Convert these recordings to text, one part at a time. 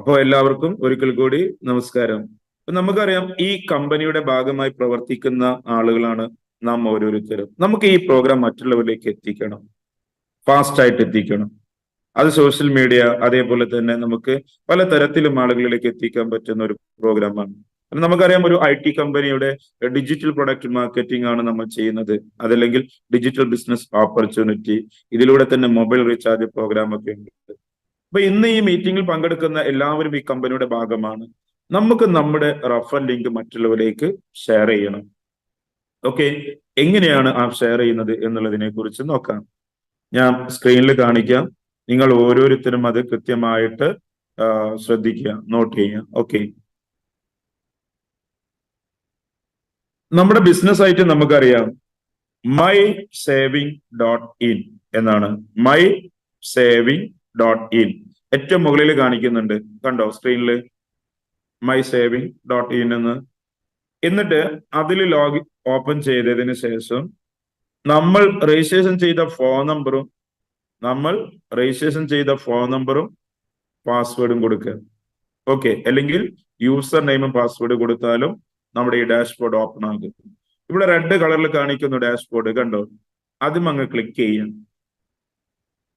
അപ്പോൾ എല്ലാവർക്കും ഒരിക്കൽ കൂടി നമസ്കാരം. നമുക്കറിയാം, ഈ കമ്പനിയുടെ ഭാഗമായി പ്രവർത്തിക്കുന്ന ആളുകളാണ് നാം ഓരോരുത്തരും. നമുക്ക് ഈ പ്രോഗ്രാം മറ്റുള്ളവരിലേക്ക് എത്തിക്കണം, ഫാസ്റ്റ് ആയിട്ട് എത്തിക്കണം. അത് സോഷ്യൽ മീഡിയ, അതേപോലെ തന്നെ നമുക്ക് പല തരത്തിലും ആളുകളിലേക്ക് എത്തിക്കാൻ പറ്റുന്ന ഒരു പ്രോഗ്രാമാണ്. നമുക്കറിയാം, ഒരു IT കമ്പനിയുടെ ഡിജിറ്റൽ പ്രൊഡക്റ്റ് മാർക്കറ്റിംഗ് ആണ് നമ്മൾ ചെയ്യുന്നത്. അതല്ലെങ്കിൽ ഡിജിറ്റൽ ബിസിനസ് ഓപ്പർച്യൂണിറ്റി, ഇതിലൂടെ തന്നെ മൊബൈൽ റീചാർജ് പ്രോഗ്രാം ഒക്കെ ഉണ്ട്. അപ്പൊ ഇന്ന് ഈ മീറ്റിംഗിൽ പങ്കെടുക്കുന്ന എല്ലാവരും ഈ കമ്പനിയുടെ ഭാഗമാണ്. നമുക്ക് നമ്മുടെ റഫർ ലിങ്ക് മറ്റുള്ളവരിലേക്ക് ഷെയർ ചെയ്യണം. ഓക്കെ, എങ്ങനെയാണ് ആ ഷെയർ ചെയ്യുന്നത് എന്നുള്ളതിനെ കുറിച്ച് നോക്കാം. ഞാൻ സ്ക്രീനിൽ കാണിക്കാം. നിങ്ങൾ ഓരോരുത്തരും അത് കൃത്യമായിട്ട് ശ്രദ്ധിക്കുക, നോട്ട് ചെയ്യുക. ഓക്കെ, നമ്മുടെ ബിസിനസ് ആയിട്ട് നമുക്കറിയാം MySaving.in എന്നാണ്. MySaving.in ഏറ്റവും മുകളിൽ കാണിക്കുന്നുണ്ട്, കണ്ടോ സ്ക്രീനിൽ? MySaving.in എന്ന്. എന്നിട്ട് അതിൽ ഓപ്പൺ ചെയ്തതിന് ശേഷം നമ്മൾ രജിസ്ട്രേഷൻ ചെയ്ത ഫോൺ നമ്പറും പാസ്വേഡും കൊടുക്കുക. ഓക്കെ, അല്ലെങ്കിൽ യൂസർ നെയിമും പാസ്വേഡ് കൊടുത്താലും നമ്മുടെ ഈ ഡാഷ്ബോർഡ് ഓപ്പൺ ആകും. ഇവിടെ റെഡ് കളറിൽ കാണിക്കുന്നു ഡാഷ്ബോർഡ്, കണ്ടോ? അതും അങ്ങ് ക്ലിക്ക് ചെയ്യാം.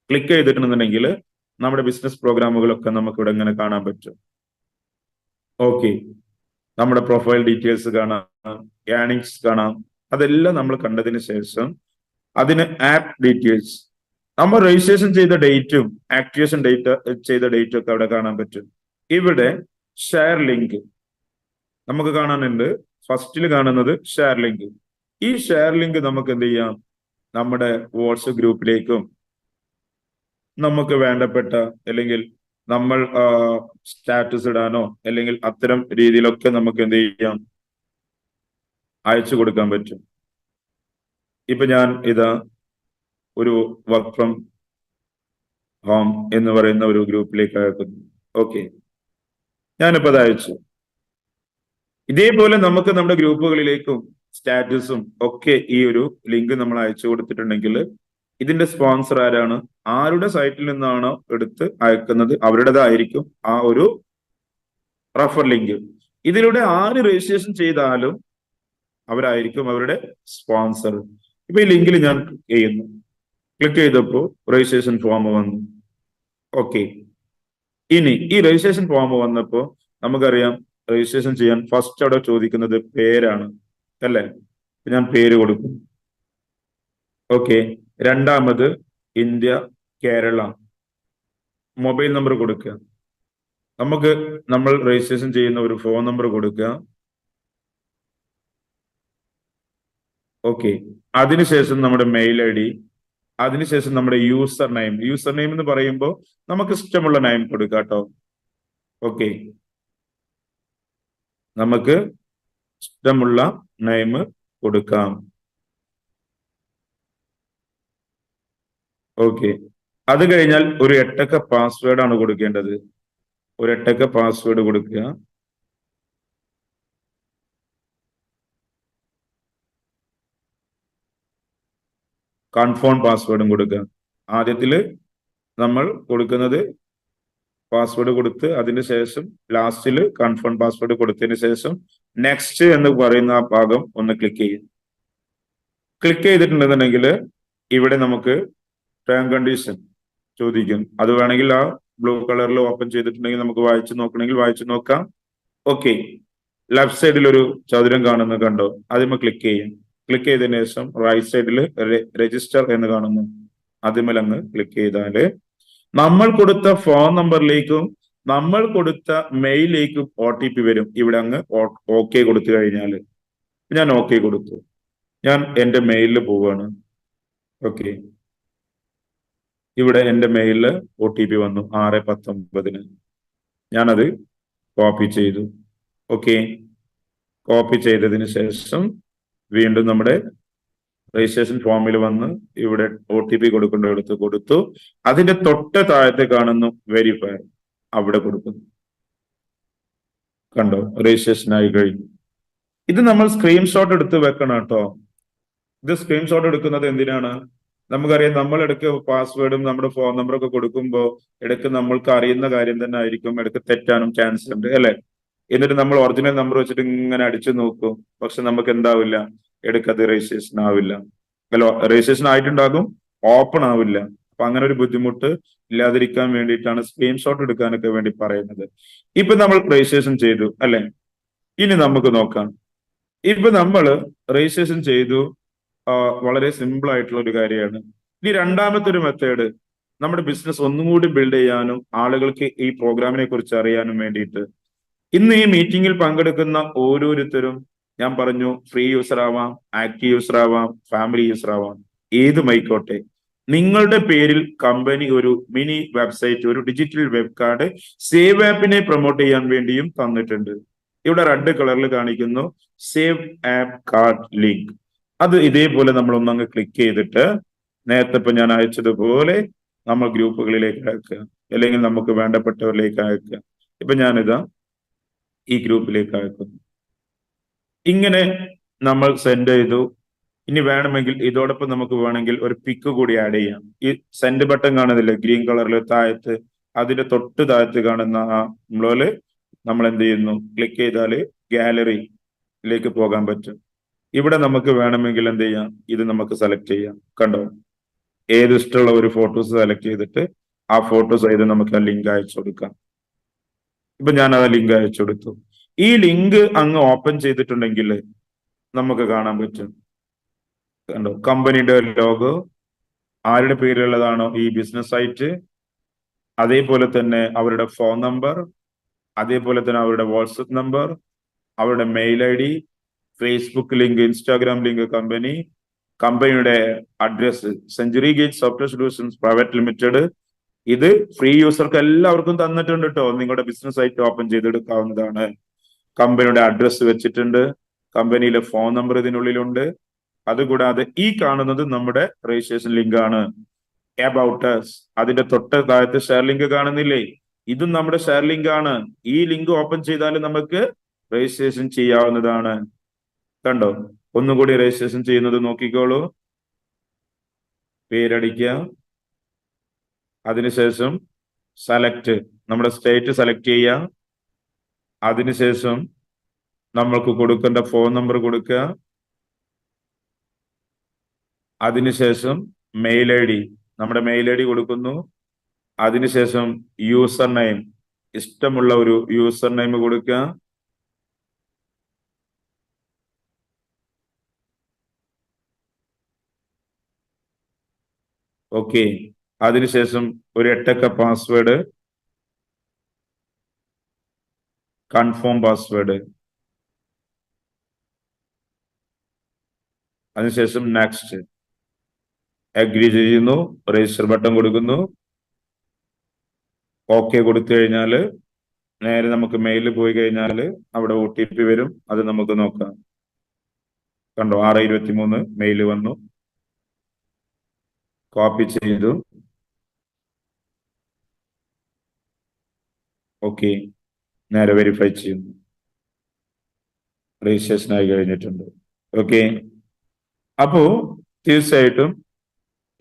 ക്ലിക്ക് ചെയ്തിട്ടുണ്ടെന്നുണ്ടെങ്കിൽ നമ്മുടെ ബിസിനസ് പ്രോഗ്രാമുകളൊക്കെ നമുക്ക് ഇവിടെ ഇങ്ങനെ കാണാൻ പറ്റും. ഓക്കെ, നമ്മുടെ പ്രൊഫൈൽ ഡീറ്റെയിൽസ് കാണാം, ഏർണിങ്സ് കാണാം. അതെല്ലാം നമ്മൾ കണ്ടതിന് ശേഷം അതിന് ആപ്പ് ഡീറ്റെയിൽസ്, നമ്മൾ രജിസ്ട്രേഷൻ ചെയ്ത ഡേറ്റും ആക്ടിവേഷൻ ചെയ്ത ഡേറ്റും ഒക്കെ അവിടെ കാണാൻ പറ്റും. ഇവിടെ ഷെയർ ലിങ്ക് നമുക്ക് കാണാനുണ്ട്. ഫസ്റ്റിൽ കാണുന്നത് ഷെയർ ലിങ്ക്. ഈ ഷെയർ ലിങ്ക് നമുക്ക് എന്ത് ചെയ്യാം? നമ്മുടെ വാട്സ്ആപ്പ് ഗ്രൂപ്പിലേക്കും നമുക്ക് വേണ്ടപ്പെട്ട, അല്ലെങ്കിൽ നമ്മൾ സ്റ്റാറ്റസ് ഇടാനോ അല്ലെങ്കിൽ അത്തരം രീതിയിലൊക്കെ നമുക്ക് എന്ത് ചെയ്യാം? അയച്ചു കൊടുക്കാൻ പറ്റും. ഇപ്പൊ ഞാൻ ഇതാ ഒരു വർക്ക് ഫ്രം ഹോം എന്ന് പറയുന്ന ഒരു ഗ്രൂപ്പിലേക്ക് അയക്കുന്നു. ഓക്കെ, ഞാനിപ്പോ അത് അയച്ചു. ഇതേപോലെ നമുക്ക് നമ്മുടെ ഗ്രൂപ്പുകളിലേക്കും സ്റ്റാറ്റസും ഒക്കെ ഈ ഒരു ലിങ്ക് നമ്മൾ അയച്ചു കൊടുത്തിട്ടുണ്ടെങ്കിൽ ഇതിന്റെ സ്പോൺസർ ആരാണ്? ആരുടെ സൈറ്റിൽ നിന്നാണോ എടുത്ത് അയക്കുന്നത് അവരുടേതായിരിക്കും ആ ഒരു റഫർ ലിങ്ക്. ഇതിലൂടെ ആര് രജിസ്ട്രേഷൻ ചെയ്താലും അവരായിരിക്കും അവരുടെ സ്പോൺസർ. ഇപ്പൊ ഈ ലിങ്കിൽ ഞാൻ ക്ലിക്ക് ചെയ്യുന്നു. ക്ലിക്ക് ചെയ്തപ്പോൾ രജിസ്ട്രേഷൻ ഫോം വന്നു. ഓക്കെ, ഇനി ഈ രജിസ്ട്രേഷൻ ഫോം വന്നപ്പോൾ നമുക്കറിയാം, രജിസ്ട്രേഷൻ ചെയ്യാൻ ഫസ്റ്റ് അവിടെ ചോദിക്കുന്നത് പേരാണ്, അല്ലേ? ഞാൻ പേര് കൊടുക്കും. ഓക്കെ, രണ്ടാമത് ഇന്ത്യ, കേരള. മൊബൈൽ നമ്പർ കൊടുക്കുക. നമ്മൾ രജിസ്ട്രേഷൻ ചെയ്യുന്ന ഒരു ഫോൺ നമ്പർ കൊടുക്കുക. ഓക്കെ, അതിനുശേഷം നമ്മുടെ മെയിൽ ID, അതിനുശേഷം നമ്മുടെ യൂസർ നെയിം എന്ന് പറയുമ്പോൾ നമുക്ക് ഇഷ്ടമുള്ള നെയിം കൊടുക്കുക കേട്ടോ. ഓക്കെ, നമുക്ക് ഇഷ്ടമുള്ള നെയിം കൊടുക്കാം. ഓക്കെ, അത് കഴിഞ്ഞാൽ ഒരു 8 അക്ക പാസ്വേഡ് ആണ് കൊടുക്കേണ്ടത്. ഒരു 8 അക്ക പാസ്വേഡ് കൊടുക്കുക. കൺഫേം പാസ്വേഡും കൊടുക്കുക. ആദ്യത്തില് നമ്മൾ കൊടുക്കുന്നത് പാസ്വേഡ് കൊടുത്ത് അതിന് ശേഷം ലാസ്റ്റിൽ കൺഫേം പാസ്വേഡ് കൊടുത്തതിന് ശേഷം നെക്സ്റ്റ് എന്ന് പറയുന്ന ആ ഭാഗം ഒന്ന് ക്ലിക്ക് ചെയ്യും. ക്ലിക്ക് ചെയ്തിട്ടുണ്ടെന്നുണ്ടെങ്കിൽ ഇവിടെ നമുക്ക് ടേം കണ്ടീഷൻ ചോദിക്കും. അത് വേണമെങ്കിൽ ആ ബ്ലൂ കളറിൽ ഓപ്പൺ ചെയ്തിട്ടുണ്ടെങ്കിൽ നമുക്ക് വായിച്ചു നോക്കണമെങ്കിൽ വായിച്ചു നോക്കാം. ഓക്കെ, ലെഫ്റ്റ് സൈഡിൽ ഒരു ചതുരം കാണുന്നത് കണ്ടോ? അതിന്മേൽ ക്ലിക്ക് ചെയ്യും. ക്ലിക്ക് ചെയ്തതിനു ശേഷം റൈറ്റ് സൈഡിൽ രജിസ്റ്റർ എന്ന് കാണുന്നു, അതിന്മേൽ അങ്ങ് ക്ലിക്ക് ചെയ്താല് നമ്മൾ കൊടുത്ത ഫോൺ നമ്പറിലേക്കും നമ്മൾ കൊടുത്ത മെയിലിലേക്കും OTP വരും. ഇവിടെ അങ്ങ് ഓക്കെ കൊടുത്തു കഴിഞ്ഞാൽ, ഞാൻ ഓക്കെ കൊടുത്തു. ഞാൻ എൻ്റെ മെയിലിൽ പോവുകയാണ്. ഓക്കെ, ഇവിടെ എൻ്റെ മെയിലില് OTP വന്നു 6/19. ഞാനത് കോപ്പി ചെയ്തു. ഓക്കെ, കോപ്പി ചെയ്തതിന് ശേഷം വീണ്ടും നമ്മുടെ രജിസ്ട്രേഷൻ ഫോമിൽ വന്ന് ഇവിടെ OTP കൊടുക്കേണ്ടടുത്ത് കൊടുത്തു. അതിന്റെ തൊട്ട് താഴത്തെ കാണുന്നു വെരിഫൈ, അവിടെ കൊടുക്കുന്നു. കണ്ടോ, രജിസ്ട്രേഷൻ ആയി കഴിഞ്ഞു. ഇത് നമ്മൾ സ്ക്രീൻഷോട്ട് എടുത്ത് വെക്കണം കേട്ടോ. ഇത് സ്ക്രീൻഷോട്ട് എടുക്കുന്നത് എന്തിനാണ്? നമുക്കറിയാം, നമ്മൾ ഇടയ്ക്ക് പാസ്വേഡും നമ്മുടെ ഫോൺ നമ്പറൊക്കെ കൊടുക്കുമ്പോൾ ഇടയ്ക്ക് നമ്മൾക്ക് അറിയുന്ന കാര്യം തന്നെ ആയിരിക്കും, ഇടയ്ക്ക് തെറ്റാനും ചാൻസ് ഉണ്ട് അല്ലെ? എന്നിട്ട് നമ്മൾ ഒറിജിനൽ നമ്പർ വെച്ചിട്ട് ഇങ്ങനെ അടിച്ചു നോക്കും, പക്ഷെ നമുക്ക് എന്താവില്ല, ഇടയ്ക്ക് അത് രജിസ്ട്രേഷൻ ആവില്ല. അല്ലോ, രജിസ്ട്രേഷൻ ആയിട്ടുണ്ടാകും, ഓപ്പൺ ആവില്ല. അപ്പൊ അങ്ങനെ ഒരു ബുദ്ധിമുട്ട് ഇല്ലാതിരിക്കാൻ വേണ്ടിയിട്ടാണ് സ്ക്രീൻഷോട്ട് എടുക്കാനൊക്കെ വേണ്ടി പറയുന്നത്. ഇപ്പൊ നമ്മൾ രജിസ്ട്രേഷൻ ചെയ്തു അല്ലെ? ഇനി നമുക്ക് നോക്കാം. ഇപ്പൊ നമ്മൾ രജിസ്ട്രേഷൻ ചെയ്തു, വളരെ സിമ്പിൾ ആയിട്ടുള്ള ഒരു കാര്യമാണ്. ഇനി രണ്ടാമത്തെ ഒരു മെത്തേഡ്, നമ്മുടെ ബിസിനസ് ഒന്നും കൂടി ബിൽഡ് ചെയ്യാനും ആളുകൾക്ക് ഈ പ്രോഗ്രാമിനെ കുറിച്ച് അറിയാനും വേണ്ടിയിട്ട്, ഇന്ന് ഈ മീറ്റിംഗിൽ പങ്കെടുക്കുന്ന ഓരോരുത്തരും, ഞാൻ പറഞ്ഞു, ഫ്രീ യൂസർ ആവാം, ആക്റ്റീവ് യൂസർ ആവാം, ഫാമിലി യൂസർ ആവാം, ഏതുമായിക്കോട്ടെ, നിങ്ങളുടെ പേരിൽ കമ്പനി ഒരു മിനി വെബ്സൈറ്റ്, ഒരു ഡിജിറ്റൽ വെബ് കാർഡ് സേവ് ആപ്പിനെ പ്രൊമോട്ട് ചെയ്യാൻ വേണ്ടിയും തന്നിട്ടുണ്ട്. ഇവിടെ റെഡ് കളറിൽ കാണിക്കുന്നു സേവ് ആപ്പ് കാർഡ് ലിങ്ക്. അത് ഇതേപോലെ നമ്മൾ ഒന്നങ്ങ് ക്ലിക്ക് ചെയ്തിട്ട് നേരത്തെ ഇപ്പൊ ഞാൻ അയച്ചതുപോലെ നമ്മൾ ഗ്രൂപ്പുകളിലേക്ക് അയക്കുക, അല്ലെങ്കിൽ നമുക്ക് വേണ്ടപ്പെട്ടവരിലേക്ക് അയക്കുക. ഇപ്പൊ ഞാനിതാ ഈ ഗ്രൂപ്പിലേക്ക് അയക്കുന്നു. ഇങ്ങനെ നമ്മൾ സെൻഡ് ചെയ്തു. ഇനി വേണമെങ്കിൽ ഇതോടൊപ്പം നമുക്ക് വേണമെങ്കിൽ ഒരു പിക്ക് കൂടി ആഡ് ചെയ്യാം. ഈ സെൻഡ് ബട്ടൺ കാണുന്നില്ലേ ഗ്രീൻ കളറിൽ താഴത്ത്, അതിന്റെ തൊട്ട് താഴത്ത് കാണുന്ന ആ നമ്മള് നമ്മൾ എന്ത് ചെയ്യുന്നു, ക്ലിക്ക് ചെയ്താല് ഗാലറിയിലേക്ക് പോകാൻ പറ്റും. ഇവിടെ നമുക്ക് വേണമെങ്കിൽ എന്ത് ചെയ്യാം, ഇത് നമുക്ക് സെലക്ട് ചെയ്യാം. കണ്ടോ, ഏത് ഇഷ്ടമുള്ള ഒരു ഫോട്ടോസ് സെലക്ട് ചെയ്തിട്ട് ആ ഫോട്ടോസ് ആയത് നമുക്ക് ആ ലിങ്ക് അയച്ചു കൊടുക്കാം. ഇപ്പൊ ഞാൻ ആ ലിങ്ക് അയച്ചു കൊടുത്തു. ഈ ലിങ്ക് അങ്ങ് ഓപ്പൺ ചെയ്തിട്ടുണ്ടെങ്കിൽ നമുക്ക് കാണാൻ പറ്റും. കണ്ടോ, കമ്പനിയുടെ ലോഗോ, ആരുടെ പേരിലുള്ളതാണോ ഈ ബിസിനസ് സൈറ്റ്, അതേപോലെ തന്നെ അവരുടെ ഫോൺ നമ്പർ, അതേപോലെ തന്നെ അവരുടെ വാട്സപ്പ് നമ്പർ, അവരുടെ mail ID, Facebook link, Instagram link, കമ്പനിയുടെ address, century gate software solutions private limited. ഇത് ഫ്രീ യൂസർക്ക് എല്ലാവർക്കും തന്നിട്ടുണ്ട് കേട്ടോ. നിങ്ങളുടെ ബിസിനസ് സൈറ്റ് ഓപ്പൺ ചെയ്തെടുക്കാവുന്നതാണ്. കമ്പനിയുടെ അഡ്രസ് വെച്ചിട്ടുണ്ട്, കമ്പനിയിലെ ഫോൺ നമ്പർ ഇതിനുള്ളിലുണ്ട്. അതുകൂടാതെ ഈ കാണുന്നത് നമ്മുടെ രജിസ്ട്രേഷൻ ലിങ്ക് ആണ്, അബൌട്ട് us. അതിന്റെ തൊട്ട് താഴത്ത് ഷെയർ ലിങ്ക് കാണുന്നില്ലേ, ഇതും നമ്മുടെ ഷെയർ ലിങ്ക് ആണ്. ഈ ലിങ്ക് ഓപ്പൺ ചെയ്താൽ നമുക്ക് രജിസ്ട്രേഷൻ ചെയ്യാവുന്നതാണ്. കണ്ടോ, ഒന്നുകൂടി രജിസ്ട്രേഷൻ ചെയ്യുന്നത് നോക്കിക്കോളൂ. പേരടിക്കുക, അതിനുശേഷം സെലക്ട്, നമ്മുടെ സ്റ്റേറ്റ് സെലക്ട് ചെയ്യുക, അതിനുശേഷം നമ്മൾക്ക് കൊടുക്കേണ്ട ഫോൺ നമ്പർ കൊടുക്കുക, അതിനുശേഷം മെയിൽ ID, നമ്മുടെ മെയിൽ ID കൊടുക്കുന്നു, അതിനുശേഷം യൂസർ നെയിം, ഇഷ്ടമുള്ള ഒരു യൂസർ നെയിം കൊടുക്കുക, ഓക്കെ. അതിനുശേഷം ഒരു 8 അക്ക പാസ്വേഡ്, കൺഫേം പാസ്വേഡ്, അതിനുശേഷം നെക്സ്റ്റ്, അഗ്രി ചെയ്യുന്നു, രജിസ്റ്റർ ബട്ടൺ കൊടുക്കുന്നു. ഓക്കെ കൊടുത്തു കഴിഞ്ഞാൽ നേരെ നമുക്ക് മെയിലിൽ പോയി കഴിഞ്ഞാൽ അവിടെ OTP വരും, അത് നമുക്ക് നോക്കാം. കണ്ടോ, 6:23 മെയിൽ വന്നു, കോപ്പി ചെയ്തു, ഓക്കെ, നേരെ വെരിഫൈ ചെയ്യുന്നു, രജിസ്ട്രേഷൻ ആയി കഴിഞ്ഞിട്ടുണ്ട്. ഓക്കെ, അപ്പോ തീർച്ചയായിട്ടും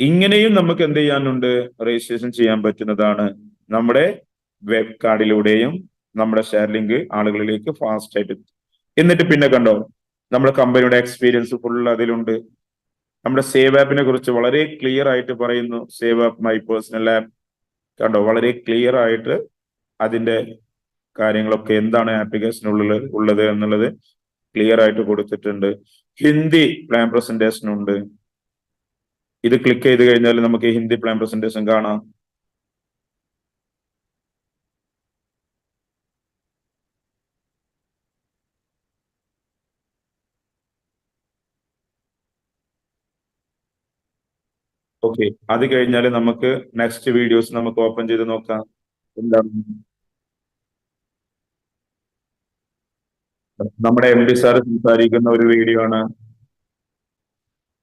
ഇങ്ങനെയും നമുക്ക് എന്ത് ചെയ്യാനുണ്ട്, രജിസ്ട്രേഷൻ ചെയ്യാൻ പറ്റുന്നതാണ്. നമ്മുടെ വെബ് കാർഡിലൂടെയും നമ്മുടെ ഷെയർ ലിങ്ക് ആളുകളിലേക്ക് ഫാസ്റ്റ് ആയിട്ട്. എന്നിട്ട് പിന്നെ കണ്ടോ, നമ്മുടെ കമ്പനിയുടെ എക്സ്പീരിയൻസ് ഫുൾ അതിലുണ്ട്. നമ്മുടെ സേവ് ആപ്പിനെ കുറിച്ച് വളരെ ക്ലിയർ ആയിട്ട് പറയുന്നു. Save app my personal app. കണ്ടോ, വളരെ ക്ലിയർ ആയിട്ട് അതിന്റെ കാര്യങ്ങളൊക്കെ, എന്താണ് ഉള്ളത് എന്നുള്ളത് ക്ലിയർ ആയിട്ട് കൊടുത്തിട്ടുണ്ട്. ഹിന്ദി പ്ലാൻ പ്രസന്റേഷൻ ഉണ്ട്. ഇത് ക്ലിക്ക് ചെയ്ത് കഴിഞ്ഞാൽ നമുക്ക് ഹിന്ദി പ്ലാൻ പ്രസന്റേഷൻ കാണാം. ഓക്കെ, അത് കഴിഞ്ഞാൽ നമുക്ക് നെക്സ്റ്റ് വീഡിയോസ് നമുക്ക് ഓപ്പൺ ചെയ്ത് നോക്കാം. എന്താണ് നമ്മുടെ MD സാർ സംസാരിക്കുന്ന ഒരു വീഡിയോ ആണ്.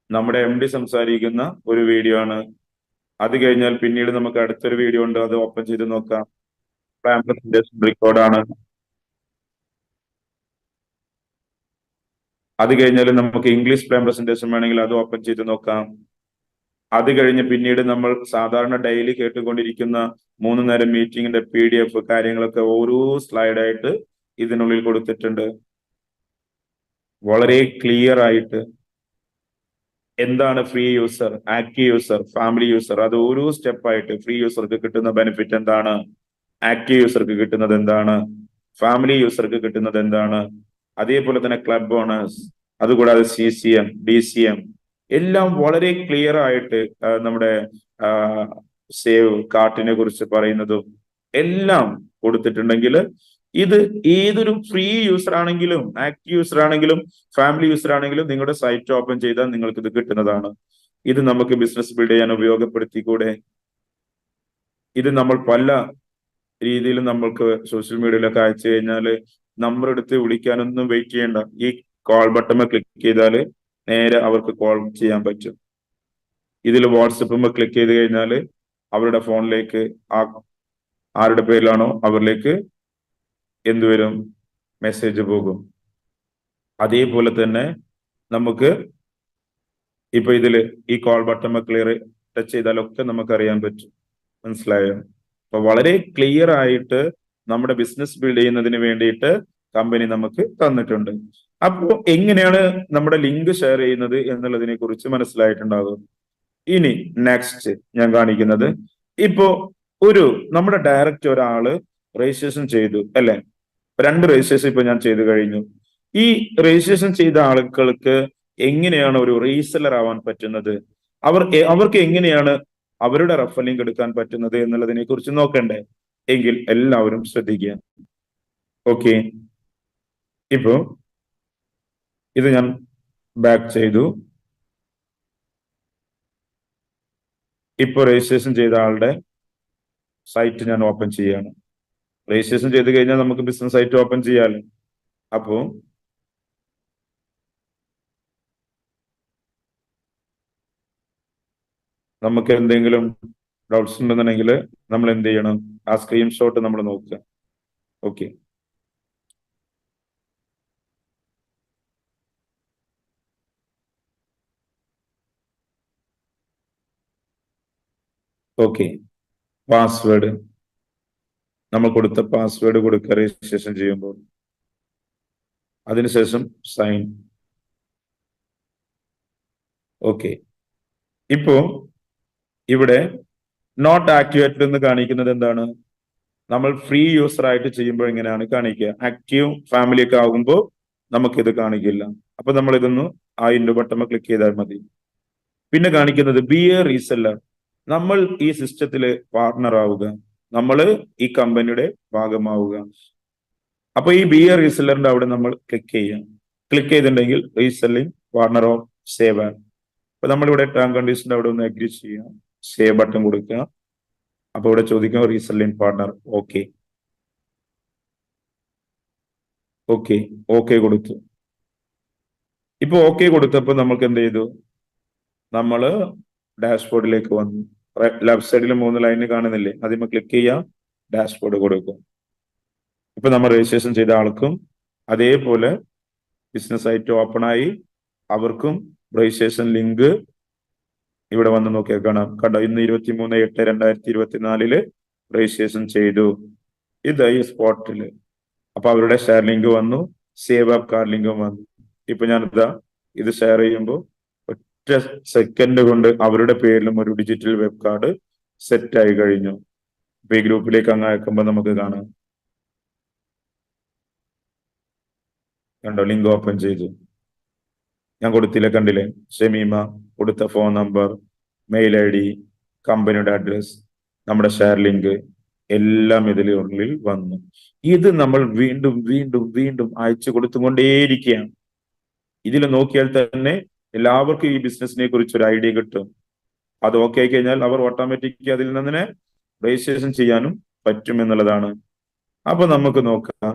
നമ്മുടെ MD സംസാരിക്കുന്ന ഒരു വീഡിയോ ആണ്. അത് കഴിഞ്ഞാൽ പിന്നീട് നമുക്ക് അടുത്തൊരു വീഡിയോ ഉണ്ട്, അത് ഓപ്പൺ ചെയ്ത് നോക്കാം. പ്ലാൻ പ്രസന്റേഷൻ റെക്കോർഡാണ്. അത് കഴിഞ്ഞാൽ നമുക്ക് ഇംഗ്ലീഷ് പ്ലാൻ പ്രസന്റേഷൻ വേണമെങ്കിൽ അത് ഓപ്പൺ ചെയ്ത് നോക്കാം. അത് കഴിഞ്ഞ് പിന്നീട് നമ്മൾ സാധാരണ ഡെയിലി കേട്ടുകൊണ്ടിരിക്കുന്ന 3 നേരം മീറ്റിംഗിന്റെ PDF കാര്യങ്ങളൊക്കെ ഓരോ സ്ലൈഡായിട്ട് ഇതിനുള്ളിൽ കൊടുത്തിട്ടുണ്ട്. വളരെ ക്ലിയർ ആയിട്ട് എന്താണ് free user, active user, family user, അത് ഓരോ സ്റ്റെപ്പായിട്ട് ഫ്രീ യൂസർക്ക് കിട്ടുന്ന ബെനിഫിറ്റ് എന്താണ്, ആക്റ്റീവ് യൂസർക്ക് കിട്ടുന്നത് എന്താണ്, ഫാമിലി യൂസർക്ക് കിട്ടുന്നത് എന്താണ്, അതേപോലെ തന്നെ ക്ലബ് ഓണേഴ്സ്, അതുകൂടാതെ CCM, DCM എല്ലാം വളരെ ക്ലിയർ ആയിട്ട് നമ്മുടെ സേവ് കാർട്ടിനെ കുറിച്ച് പറയുന്നതും എല്ലാം കൊടുത്തിട്ടുണ്ടെങ്കിൽ ഇത് ഏതൊരു ഫ്രീ യൂസർ ആണെങ്കിലും ആക്റ്റീവ് യൂസർ ആണെങ്കിലും ഫാമിലി യൂസർ ആണെങ്കിലും നിങ്ങളുടെ സൈറ്റ് ഓപ്പൺ ചെയ്താൽ നിങ്ങൾക്ക് ഇത് കിട്ടുന്നതാണ്. ഇത് നമുക്ക് ബിസിനസ് ബിൽഡ് ചെയ്യാൻ ഉപയോഗപ്പെടുത്തിക്കൂടെ? ഇത് നമ്മൾ പല രീതിയിലും നമ്മൾക്ക് സോഷ്യൽ മീഡിയയിലൊക്കെ അയച്ചു കഴിഞ്ഞാൽ നമ്പർ എടുത്ത് വിളിക്കാനൊന്നും വെയിറ്റ് ചെയ്യേണ്ട. ഈ കോൾ ബട്ടൺ ക്ലിക്ക് ചെയ്താൽ നേരെ അവർക്ക് കോൾ ചെയ്യാൻ പറ്റും. ഇതിൽ വാട്സപ്പ് ക്ലിക്ക് ചെയ്ത് കഴിഞ്ഞാൽ അവരുടെ ഫോണിലേക്ക് ആരുടെ പേരിലാണോ അവരിലേക്ക് എന്തുവരും, മെസ്സേജ് പോകും. അതേപോലെ തന്നെ നമുക്ക് ഇപ്പൊ ഇതില് ഈ കോൾ ബട്ടൺ ക്ലിയർ ടച്ച് ചെയ്താലൊക്കെ നമുക്ക് അറിയാൻ പറ്റും. മനസ്സിലായോ? അപ്പൊ വളരെ ക്ലിയർ ആയിട്ട് നമ്മുടെ ബിസിനസ് ബിൽഡ് ചെയ്യുന്നതിന് വേണ്ടിയിട്ട് കമ്പനി നമുക്ക് തന്നിട്ടുണ്ട്. അപ്പോ എങ്ങനെയാണ് നമ്മുടെ ലിങ്ക് ഷെയർ ചെയ്യുന്നത് എന്നുള്ളതിനെ കുറിച്ച് മനസ്സിലായിട്ടുണ്ടാകും. ഇനി നെക്സ്റ്റ് ഞാൻ കാണിക്കുന്നത്, ഇപ്പോ നമ്മുടെ ഡയറക്റ്റ് ഒരാള് രജിസ്ട്രേഷൻ ചെയ്തു അല്ലെ, 2 രജിസ്ട്രേഷൻ ഇപ്പൊ ഞാൻ ചെയ്തു കഴിഞ്ഞു. ഈ രജിസ്ട്രേഷൻ ചെയ്ത ആളുകൾക്ക് എങ്ങനെയാണ് ഒരു റീസെല്ലർ ആവാൻ പറ്റുന്നത്, അവർക്ക് എങ്ങനെയാണ് അവരുടെ റെഫർ ലിങ്ക് എടുക്കാൻ പറ്റുന്നത് എന്നുള്ളതിനെ കുറിച്ച് നോക്കണ്ടേ? എങ്കിൽ എല്ലാവരും ശ്രദ്ധിക്കുക. ഓക്കെ, ഇപ്പോ ഇത് ഞാൻ ബാക്ക് ചെയ്തു. ഇപ്പൊ രജിസ്ട്രേഷൻ ചെയ്ത ആളുടെ സൈറ്റ് ഞാൻ ഓപ്പൺ ചെയ്യാണ്. രജിസ്ട്രേഷൻ ചെയ്ത് കഴിഞ്ഞാൽ നമുക്ക് ബിസിനസ് സൈറ്റ് ഓപ്പൺ ചെയ്യാമല്ലോ. അപ്പോ നമുക്ക് എന്തെങ്കിലും ഡൗട്ട്സ് ഉണ്ടെന്നുണ്ടെങ്കിൽ നമ്മൾ എന്ത് ചെയ്യണം, ആ സ്ക്രീൻഷോട്ട് നമ്മൾ നോക്കുക. ഓക്കെ, ഓക്കെ, പാസ്വേഡ് നമ്മൾ കൊടുത്ത പാസ്വേഡ് കൊടുക്കുക രജിസ്ട്രേഷൻ ചെയ്യുമ്പോൾ. അതിനുശേഷം സൈൻ. ഓക്കെ, ഇപ്പോ ഇവിടെ നോട്ട് ആക്ടിവേറ്റഡ് എന്ന് കാണിക്കുന്നത് എന്താണ്? നമ്മൾ ഫ്രീ യൂസർ ആയിട്ട് ചെയ്യുമ്പോൾ എങ്ങനെയാണ് കാണിക്കുക? ആക്റ്റീവ് ഫാമിലി ഒക്കെ ആകുമ്പോൾ നമുക്കിത് കാണിക്കില്ല. അപ്പൊ നമ്മൾ ഇതൊന്ന് ആ ഇൻഡു ബട്ടൺ ക്ലിക്ക് ചെയ്താൽ മതി. പിന്നെ കാണിക്കുന്നത് ബി എ റീസെല്ലർ. നമ്മൾ ഈ സിസ്റ്റത്തില് പാർട്ണർ ആവുക, നമ്മൾ ഈ കമ്പനിയുടെ ഭാഗമാവുക. അപ്പൊ ഈ ബി എ റീസെല്ലറിന്റെ അവിടെ നമ്മൾ ക്ലിക്ക് ചെയ്യാം. ക്ലിക്ക് ചെയ്തിട്ടുണ്ടെങ്കിൽ റീസെല്ലിംഗ് പാർട്ണർ ഓഫ് സേവ്. അപ്പൊ നമ്മളിവിടെ ടേം കണ്ടീഷന്റെ അവിടെ ഒന്ന് അഗ്രി ചെയ്യാം, സേവ് ബട്ടൺ കൊടുക്കുക. അപ്പൊ ഇവിടെ ചോദിക്കാം reselling partner. Okay, okay, okay കൊടുത്തു. ഇപ്പൊ ഓക്കെ കൊടുത്തപ്പോ നമുക്ക് എന്ത് ചെയ്തു, നമ്മള് ഡാഷ്ബോർഡിലേക്ക് വന്നു. ലെഫ്റ്റ് സൈഡിൽ 3 ലൈന് കാണുന്നില്ലേ, അതിന്മേൽ ക്ലിക്ക് ചെയ്യാം, ഡാഷ്ബോർഡ് കൊടുക്കും. ഇപ്പൊ നമ്മൾ രജിസ്ട്രേഷൻ ചെയ്ത ആൾക്കും അതേപോലെ ബിസിനസ് സൈറ്റ് ഓപ്പൺ ആയി, അവർക്കും രജിസ്ട്രേഷൻ ലിങ്ക് ഇവിടെ വന്ന് നോക്കിയാൽ കാണാം. കണ്ടോ, ഇന്ന് 23/8/2024 രജിസ്ട്രേഷൻ ചെയ്തു. ഇത് ഈ സ്പോട്ടില്. അപ്പൊ അവരുടെ ഷെയർ ലിങ്ക് വന്നു, സേവ് ആപ്പ് കാർഡ് ലിങ്കും വന്നു. ഇപ്പൊ ഞാൻ ഇത് ഷെയർ ചെയ്യുമ്പോൾ ഒറ്റ സെക്കൻഡ് കൊണ്ട് അവരുടെ പേരിലും ഒരു ഡിജിറ്റൽ വെബ് കാർഡ് സെറ്റ് ആയി കഴിഞ്ഞു. ഇപ്പൊ ഈ ഗ്രൂപ്പിലേക്ക് അങ്ങ് അയക്കുമ്പോൾ നമുക്ക് കാണാം. കണ്ടോ, ലിങ്ക് ഓപ്പൺ ചെയ്തു. ഞാൻ കൊടുത്തില്ല, കണ്ടില്ലേ? ഷമീമ കൊടുത്ത ഫോൺ നമ്പർ, മെയിൽ ID, കമ്പനിയുടെ അഡ്രസ്, നമ്മുടെ ഷെയർ ലിങ്ക് എല്ലാം ഇതിനുള്ളിൽ വന്നു. ഇത് നമ്മൾ വീണ്ടും വീണ്ടും വീണ്ടും അയച്ചു കൊടുത്തുകൊണ്ടേയിരിക്കുകയാണ്. ഇതിൽ നോക്കിയാൽ തന്നെ എല്ലാവർക്കും ഈ ബിസിനസിനെ കുറിച്ച് ഒരു ഐഡിയ കിട്ടും. അത് ഓക്കെ ആയി കഴിഞ്ഞാൽ അവർ ഓട്ടോമാറ്റിക് അതിൽ നിന്ന് രജിസ്ട്രേഷൻ ചെയ്യാനും പറ്റും എന്നുള്ളതാണ്. അപ്പൊ നമുക്ക് നോക്കാം.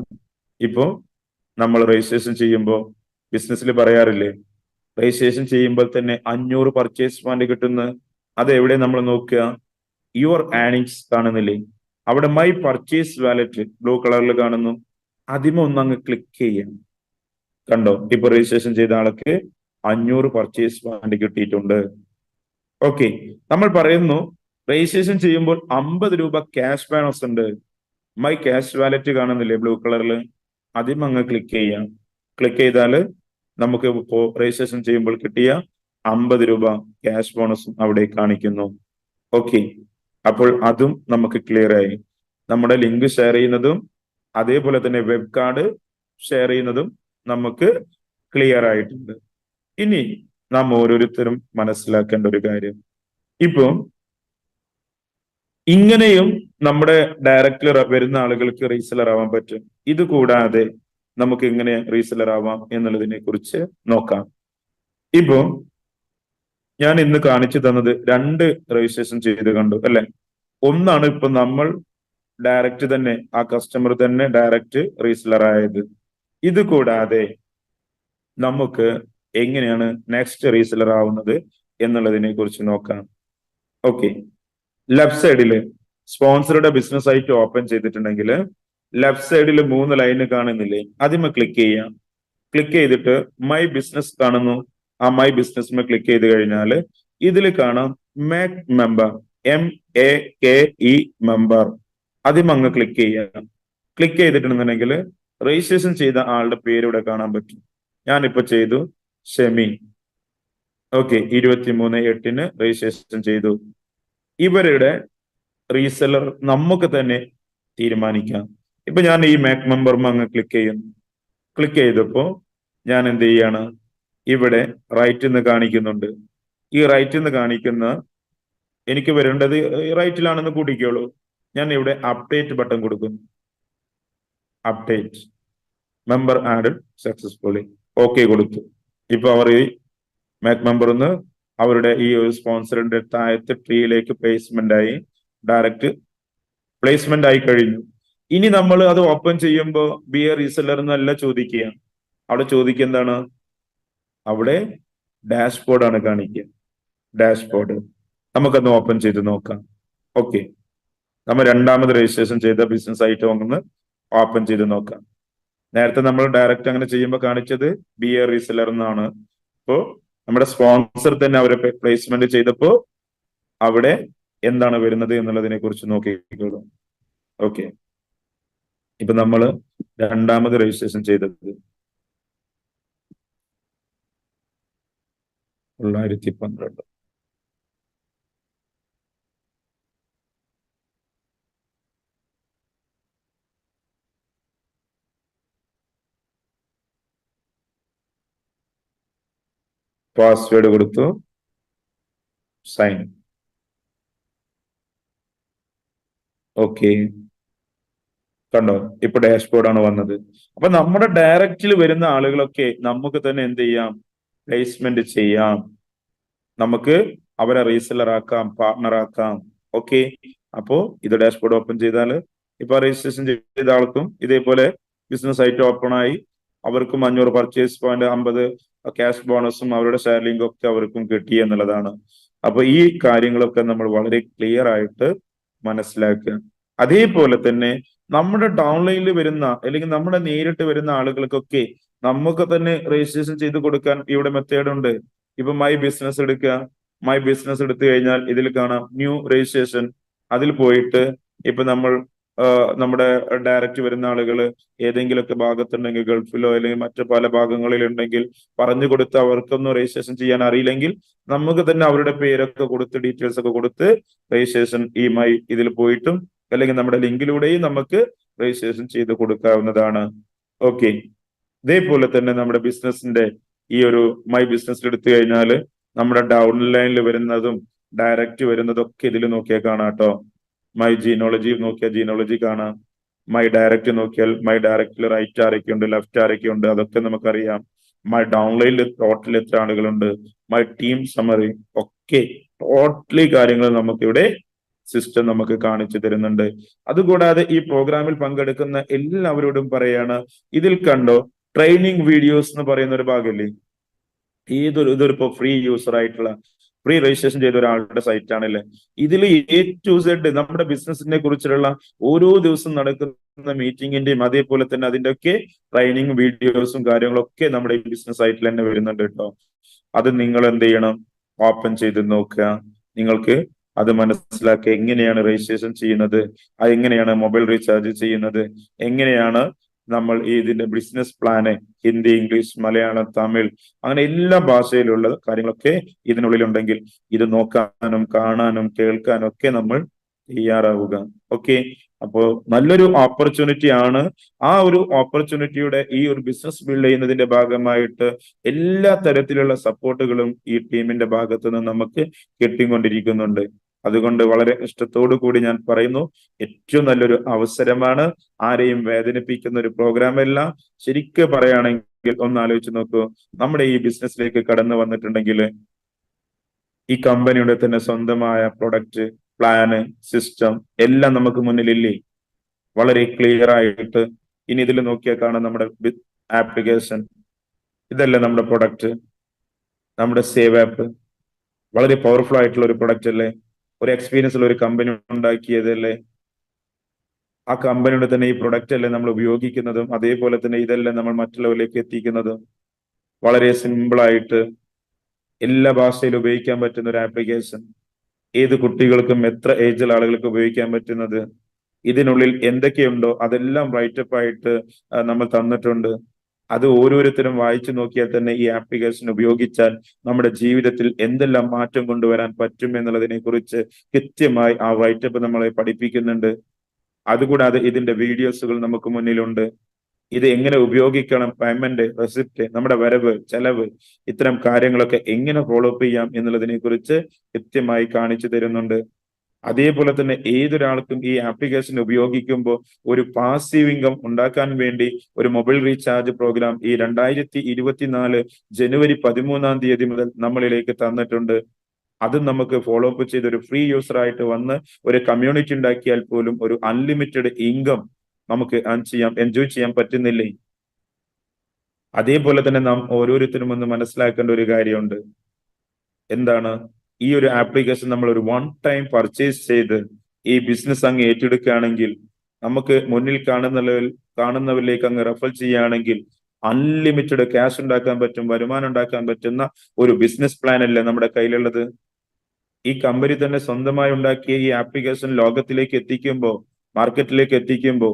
ഇപ്പോ നമ്മൾ രജിസ്ട്രേഷൻ ചെയ്യുമ്പോൾ ബിസിനസ്സിൽ പറയാറില്ലേ, രജിസ്ട്രേഷൻ ചെയ്യുമ്പോൾ തന്നെ 500 പർച്ചേസ് ഫണ്ട് കിട്ടുന്ന. അത് എവിടെ നമ്മൾ നോക്കുക, യുവർ ഏണിങ്സ് കാണുന്നില്ലേ, അവിടെ മൈ പർച്ചേസ് വാലറ്റ് ബ്ലൂ കളറിൽ കാണുന്നു. അതിമ ഒന്നങ്ങ് ക്ലിക്ക് ചെയ്യാം. കണ്ടോ, ഇപ്പൊ രജിസ്ട്രേഷൻ ചെയ്ത ആൾക്ക് 500 പർച്ചേസ് ഫണ്ട് കിട്ടിയിട്ടുണ്ട്. ഓക്കെ, നമ്മൾ പറയുന്നു രജിസ്ട്രേഷൻ ചെയ്യുമ്പോൾ 50 രൂപ ക്യാഷ് ബാലൻസ് ഉണ്ട്. മൈ ക്യാഷ് വാലറ്റ് കാണുന്നില്ലേ ബ്ലൂ കളറിൽ, ആദ്യം അങ്ങ് ക്ലിക്ക് ചെയ്യാം. ക്ലിക്ക് ചെയ്താൽ നമുക്ക് ഇപ്പോൾ രജിസ്ട്രേഷൻ ചെയ്യുമ്പോൾ കിട്ടിയ 50 രൂപ ക്യാഷ് ബോണസും അവിടെ കാണിക്കുന്നു. ഓക്കെ, അപ്പോൾ അതും നമുക്ക് ക്ലിയർ ആയി. നമ്മുടെ ലിങ്ക് ഷെയർ ചെയ്യുന്നതും അതേപോലെ തന്നെ വെബ് കാർഡ് ഷെയർ ചെയ്യുന്നതും നമുക്ക് ക്ലിയർ ആയിട്ടുണ്ട്. ഇനി നാം ഓരോരുത്തരും മനസ്സിലാക്കേണ്ട ഒരു കാര്യം, ഇപ്പൊ ഇങ്ങനെയും നമ്മുടെ ഡയറക്റ്റ് വരുന്ന ആളുകൾക്ക് റീസെലർ ആവാൻ പറ്റും. ഇത് കൂടാതെ നമുക്ക് എങ്ങനെ റീസെലർ ആവാം എന്നുള്ളതിനെ കുറിച്ച് നോക്കാം. ഇപ്പോ ഞാൻ ഇന്ന് കാണിച്ചു തന്നത് 2 രജിസ്ട്രേഷൻ ചെയ്ത് കണ്ടു അല്ലെ. ഒന്നാണ് ഇപ്പൊ നമ്മൾ ഡയറക്റ്റ് തന്നെ ആ കസ്റ്റമർ തന്നെ ഡയറക്റ്റ് റീസെലർ ആയത്. ഇത് കൂടാതെ നമുക്ക് എങ്ങനെയാണ് നെക്സ്റ്റ് റീസെലർ ആവുന്നത് എന്നുള്ളതിനെ കുറിച്ച് നോക്കാം. ഓക്കെ, ലെഫ്റ്റ് സൈഡില് സ്പോൺസറുടെ ബിസിനസ് ആയിട്ട് ഓപ്പൺ ചെയ്തിട്ടുണ്ടെങ്കിൽ ലെഫ്റ്റ് സൈഡിൽ 3 ലൈന് കാണുന്നില്ലേ, അതിമ ക്ലിക്ക് ചെയ്യാം. ക്ലിക്ക് ചെയ്തിട്ട് മൈ ബിസിനസ് കാണുന്നു. ആ മൈ ബിസിനസ് ക്ലിക്ക് ചെയ്ത് കഴിഞ്ഞാൽ ഇതിൽ കാണാം മേക്ക് മെമ്പർ, MEKE മെമ്പർ. അതിമ അങ്ങ് ക്ലിക്ക് ചെയ്യാം. ക്ലിക്ക് ചെയ്തിട്ടുണ്ടെന്നുണ്ടെങ്കിൽ രജിസ്ട്രേഷൻ ചെയ്ത ആളുടെ പേര് ഇവിടെ കാണാൻ പറ്റും. ഞാനിപ്പോ ചെയ്തു ഷെമി. ഓക്കെ, 23/8 രജിസ്ട്രേഷൻ ചെയ്തു. ഇവരുടെ റീസെലർ നമുക്ക് തന്നെ തീരുമാനിക്കാം. ഇപ്പൊ ഞാൻ ഈ മേക്ക് മെമ്പർ അങ്ങ് ക്ലിക്ക് ചെയ്യുന്നു. ക്ലിക്ക് ചെയ്തപ്പോ ഞാൻ എന്ത് ചെയ്യാണ്, ഇവിടെ റൈറ്റ് എന്ന് കാണിക്കുന്നുണ്ട്. ഈ റൈറ്റ് എന്ന് കാണിക്കുന്ന എനിക്ക് വരേണ്ടത് റൈറ്റിലാണെന്ന് കൂട്ടിക്കോളൂ. ഞാൻ ഇവിടെ അപ്ഡേറ്റ് ബട്ടൺ കൊടുക്കുന്നു. Update member added successfully. Okay കൊടുത്തു. ഇപ്പൊ അവർ ഈ മേക്ക് മെമ്പർ അവരുടെ ഈ ഒരു സ്പോൺസറിന്റെ താഴത്തെ ട്രീയിലേക്ക് പ്ലേസ്മെന്റ് ആയി, ഡയറക്റ്റ് പ്ലേസ്മെന്റ് ആയി കഴിഞ്ഞു. ഇനി നമ്മൾ അത് ഓപ്പൺ ചെയ്യുമ്പോൾ ബി എ റീസെല്ലർ എന്നല്ല ചോദിക്കുക. അവിടെ ചോദിക്കുക എന്താണ്, അവിടെ ഡാഷ്ബോർഡ് ആണ് കാണിക്കുക. ഡാഷ്ബോർഡ് നമുക്കത് ഓപ്പൺ ചെയ്ത് നോക്കാം. ഓക്കെ, നമ്മൾ 2ാമത് രജിസ്ട്രേഷൻ ചെയ്ത ബിസിനസ് ആയിട്ട് ഒന്ന് ഓപ്പൺ ചെയ്ത് നോക്കാം. നേരത്തെ നമ്മൾ ഡയറക്റ്റ് അങ്ങനെ ചെയ്യുമ്പോൾ കാണിച്ചത് ബി എ റീസെല്ലർ എന്നാണ്. ഇപ്പോ നമ്മുടെ സ്പോൺസർ തന്നെ അവരെ പ്ലേസ്മെന്റ് ചെയ്തപ്പോ അവിടെ എന്താണ് വരുന്നത് എന്നുള്ളതിനെ കുറിച്ച് നോക്കിക്കോളൂ. ഓക്കെ, ഇപ്പൊ നമ്മൾ 2ാമത് രജിസ്ട്രേഷൻ ചെയ്തത് 912. പാസ്വേഡ് കൊടുത്തു, സൈൻ. ഓക്കെ, കണ്ടോ ഇപ്പൊ ഡാഷ്ബോർഡ് ആണ് വന്നത്. അപ്പൊ നമ്മുടെ ഡയറക്റ്റിൽ വരുന്ന ആളുകളൊക്കെ നമുക്ക് തന്നെ എന്ത് ചെയ്യാം, പ്ലേസ്മെന്റ് ചെയ്യാം. നമുക്ക് അവരെ റീസെല്ലർ ആക്കാം, പാർട്ണർ ആക്കാം. ഓക്കെ, അപ്പോ ഇത് ഡാഷ്ബോർഡ് ഓപ്പൺ ചെയ്താൽ ഇപ്പൊ രജിസ്ട്രേഷൻ ചെയ്ത ആൾക്കും ഇതേപോലെ ബിസിനസ് ആയിട്ട് ഓപ്പൺ ആയി, അവർക്കും 500 പർച്ചേസ് പോയിന്റ്, 50 ക്യാഷ് ബോണസും അവരുടെ ഷെയർ ലിങ്കും ഒക്കെ അവർക്കും കിട്ടി എന്നുള്ളതാണ്. അപ്പൊ ഈ കാര്യങ്ങളൊക്കെ നമ്മൾ വളരെ ക്ലിയർ ആയിട്ട് മനസ്സിലാക്കുക. അതേപോലെ തന്നെ നമ്മുടെ ഡൗൺലൈനിൽ വരുന്ന അല്ലെങ്കിൽ നമ്മുടെ നേരിട്ട് വരുന്ന ആളുകൾക്കൊക്കെ നമുക്ക് തന്നെ രജിസ്ട്രേഷൻ ചെയ്ത് കൊടുക്കാൻ ഇവിടെ മെത്തേഡ് ഉണ്ട്. ഇപ്പൊ മൈ ബിസിനസ് എടുക്കുക. മൈ ബിസിനസ് എടുത്തു കഴിഞ്ഞാൽ ഇതിൽ കാണാം ന്യൂ രജിസ്ട്രേഷൻ. അതിൽ പോയിട്ട് ഇപ്പൊ നമ്മൾ നമ്മുടെ ഡയറക്റ്റ് വരുന്ന ആളുകൾ ഏതെങ്കിലുമൊക്കെ ഭാഗത്തുണ്ടെങ്കിൽ, ഗൾഫിലോ അല്ലെങ്കിൽ മറ്റു പല ഭാഗങ്ങളിലുണ്ടെങ്കിൽ പറഞ്ഞു കൊടുത്ത് അവർക്കൊന്നും രജിസ്ട്രേഷൻ ചെയ്യാൻ അറിയില്ലെങ്കിൽ നമുക്ക് തന്നെ അവരുടെ പേരൊക്കെ കൊടുത്ത് ഡീറ്റെയിൽസ് ഒക്കെ കൊടുത്ത് രജിസ്ട്രേഷൻ മൈ ഇതിൽ പോയിട്ടും അല്ലെങ്കിൽ നമ്മുടെ ലിങ്കിലൂടെയും നമുക്ക് രജിസ്ട്രേഷൻ ചെയ്ത് കൊടുക്കാവുന്നതാണ്. ഓക്കെ, ഇതേപോലെ തന്നെ നമ്മുടെ ബിസിനസിന്റെ ഈ ഒരു മൈ ബിസിനസ് എടുത്തു കഴിഞ്ഞാൽ നമ്മുടെ ഡൗൺലൈനിൽ വരുന്നതും ഡയറക്റ്റ് വരുന്നതും ഒക്കെ ഇതിൽ നോക്കിയാൽ കാണാം കേട്ടോ. മൈ ജീനോളജി നോക്കിയാൽ ജീനോളജി കാണാം. മൈ ഡയറക്റ്റ് നോക്കിയാൽ മൈ ഡയറക്റ്റിൽ റൈറ്റ് ആരൊക്കെയുണ്ട്, ലെഫ്റ്റ് ആരൊക്കെയുണ്ട്, അതൊക്കെ നമുക്കറിയാം. മൈ ഡൗൺലൈനിൽ ടോട്ടൽ എത്ര ആളുകളുണ്ട്, മൈ ടീം സമറി ഒക്കെ ടോട്ടലി കാര്യങ്ങൾ നമുക്കിവിടെ സിസ്റ്റം നമുക്ക് കാണിച്ചു തരുന്നുണ്ട്. അതുകൂടാതെ ഈ പ്രോഗ്രാമിൽ പങ്കെടുക്കുന്ന എല്ലാവരോടും പറയാണ്, ഇതിൽ കണ്ടോ ട്രെയിനിങ് വീഡിയോസ് എന്ന് പറയുന്ന ഒരു ഭാഗമില്ലേ, ഇതൊരിപ്പോ ഫ്രീ യൂസർ ആയിട്ടുള്ള ഫ്രീ രജിസ്ട്രേഷൻ ചെയ്ത ഒരാളുടെ സൈറ്റ് ആണല്ലേ. ഇതിൽ A to Z നമ്മുടെ ബിസിനസിനെ കുറിച്ചുള്ള ഓരോ ദിവസം നടക്കുന്ന മീറ്റിങ്ങിന്റെയും അതേപോലെ തന്നെ അതിന്റെ ഒക്കെ ട്രെയിനിങ് വീഡിയോസും കാര്യങ്ങളൊക്കെ നമ്മുടെ ഈ ബിസിനസ് സൈറ്റിൽ തന്നെ വരുന്നുണ്ട് കേട്ടോ. അത് നിങ്ങൾ എന്ത് ചെയ്യണം, ഓപ്പൺ ചെയ്ത് നോക്കുക. നിങ്ങൾക്ക് അത് മനസ്സിലാക്കുക, എങ്ങനെയാണ് രജിസ്ട്രേഷൻ ചെയ്യുന്നത്, അത് എങ്ങനെയാണ് മൊബൈൽ റീചാർജ് ചെയ്യുന്നത്, എങ്ങനെയാണ് നമ്മൾ ഇതിന്റെ business plan Hindi, English, Malayalam, Tamil, അങ്ങനെ എല്ലാ ഭാഷയിലുള്ള കാര്യങ്ങളൊക്കെ ഇതിനുള്ളിലുണ്ടെങ്കിൽ ഇത് നോക്കാനും കാണാനും കേൾക്കാനും ഒക്കെ നമ്മൾ തയ്യാറാവുക. ഓക്കെ, അപ്പോ നല്ലൊരു ഓപ്പർച്യൂണിറ്റി ആണ്. ആ ഒരു ഓപ്പർച്യൂണിറ്റിയുടെ ഈ ഒരു ബിസിനസ് ബിൽഡ് ചെയ്യുന്നതിന്റെ ഭാഗമായിട്ട് എല്ലാ തരത്തിലുള്ള സപ്പോർട്ടുകളും ഈ ടീമിന്റെ ഭാഗത്ത് നിന്ന് നമുക്ക് കിട്ടിക്കൊണ്ടിരിക്കുന്നുണ്ട്. അതുകൊണ്ട് വളരെ ഇഷ്ടത്തോടു കൂടി ഞാൻ പറയുന്നു, ഏറ്റവും നല്ലൊരു അവസരമാണ്. ആരെയും വേദനിപ്പിക്കുന്ന ഒരു പ്രോഗ്രാം അല്ല. ശരിക്കും പറയുകയാണെങ്കിൽ ഒന്ന് ആലോചിച്ച് നോക്കൂ, നമ്മുടെ ഈ ബിസിനസ്സിലേക്ക് കടന്നു വന്നിട്ടുണ്ടെങ്കിൽ ഈ കമ്പനിയുടെ തന്നെ സ്വന്തമായ പ്രൊഡക്റ്റ്, പ്ലാന്, സിസ്റ്റം എല്ലാം നമുക്ക് മുന്നിലില്ലേ, വളരെ ക്ലിയർ ആയിട്ട്. ഇനി ഇതിൽ നോക്കിയാൽ കാണാം നമ്മുടെ ആപ്ലിക്കേഷൻ, ഇതല്ലേ നമ്മുടെ പ്രൊഡക്റ്റ്, നമ്മുടെ സേവ് ആപ്പ്. വളരെ പവർഫുൾ ആയിട്ടുള്ള ഒരു പ്രൊഡക്റ്റ് അല്ലേ, ഒരു എക്സ്പീരിയൻസ് ഉള്ള ഒരു കമ്പനി ഉണ്ടാക്കിയതല്ലേ. ആ കമ്പനിയുടെ തന്നെ ഈ പ്രൊഡക്റ്റ് അല്ലേ നമ്മൾ ഉപയോഗിക്കുന്നതും, അതേപോലെ തന്നെ ഇതെല്ലാം നമ്മൾ മറ്റുള്ളവരിലേക്ക് എത്തിക്കുന്നതും. വളരെ സിമ്പിൾ ആയിട്ട് എല്ലാ ഭാഷയിലും ഉപയോഗിക്കാൻ പറ്റുന്ന ഒരു ആപ്ലിക്കേഷൻ, ഏത് കുട്ടികൾക്കും എത്ര ഏജിൽ ആളുകൾക്ക് ഉപയോഗിക്കാൻ പറ്റുന്നത്. ഇതിനുള്ളിൽ എന്തൊക്കെയുണ്ടോ അതെല്ലാം റൈറ്റപ്പ് ആയിട്ട് നമ്മൾ തന്നിട്ടുണ്ട്. അത് ഓരോരുത്തരും വായിച്ചു നോക്കിയാൽ തന്നെ ഈ ആപ്ലിക്കേഷൻ ഉപയോഗിച്ചാൽ നമ്മുടെ ജീവിതത്തിൽ എന്തെല്ലാം മാറ്റം കൊണ്ടുവരാൻ പറ്റും എന്നുള്ളതിനെ കുറിച്ച് കൃത്യമായി ആ റൈറ്റപ്പ് നമ്മളെ പഠിപ്പിക്കുന്നുണ്ട്. അതുകൂടാതെ ഇതിന്റെ വീഡിയോസുകൾ നമുക്ക് മുന്നിലുണ്ട്. ഇത് എങ്ങനെ ഉപയോഗിക്കണം, പേയ്മെന്റ്, റെസിപ്റ്റ്, നമ്മുടെ വരവ്, ചെലവ്, ഇത്തരം കാര്യങ്ങളൊക്കെ എങ്ങനെ ഫോളോ അപ്പ് ചെയ്യാം എന്നുള്ളതിനെ കുറിച്ച് കൃത്യമായി കാണിച്ചു തരുന്നുണ്ട്. അതേപോലെ തന്നെ ഏതൊരാൾക്കും ഈ ആപ്ലിക്കേഷൻ ഉപയോഗിക്കുമ്പോൾ ഒരു പാസീവ് ഇൻകം ഉണ്ടാക്കാൻ വേണ്ടി ഒരു മൊബൈൽ റീചാർജ് പ്രോഗ്രാം ഈ 2024 ജനുവരി 13 മുതൽ നമ്മളിലേക്ക് തന്നിട്ടുണ്ട്. അതും നമുക്ക് ഫോളോ അപ്പ് ചെയ്ത് ഒരു ഫ്രീ യൂസർ ആയിട്ട് വന്ന് ഒരു കമ്മ്യൂണിറ്റി ഉണ്ടാക്കിയാൽ പോലും ഒരു അൺലിമിറ്റഡ് ഇൻകം നമുക്ക് എൻജോയ് ചെയ്യാൻ പറ്റുന്നില്ലേ. അതേപോലെ തന്നെ നാം ഓരോരുത്തരും ഒന്ന് മനസ്സിലാക്കേണ്ട ഒരു കാര്യമുണ്ട്. എന്താണ്? ഈ ഒരു ആപ്ലിക്കേഷൻ നമ്മൾ ഒരു വൺ ടൈം പർച്ചേസ് ചെയ്ത് ഈ ബിസിനസ് അങ്ങ് ഏറ്റെടുക്കുകയാണെങ്കിൽ, നമുക്ക് മുന്നിൽ കാണുന്നവരിലേക്ക് അങ്ങ് റെഫർ ചെയ്യുകയാണെങ്കിൽ അൺലിമിറ്റഡ് ക്യാഷ് ഉണ്ടാക്കാൻ പറ്റും, വരുമാനം ഉണ്ടാക്കാൻ പറ്റുന്ന ഒരു ബിസിനസ് പ്ലാൻ അല്ലേ നമ്മുടെ കയ്യിലുള്ളത്. ഈ കമ്പനി തന്നെ സ്വന്തമായി ഉണ്ടാക്കിയ ഈ ആപ്ലിക്കേഷൻ ലോകത്തിലേക്ക് എത്തിക്കുമ്പോൾ, മാർക്കറ്റിലേക്ക് എത്തിക്കുമ്പോൾ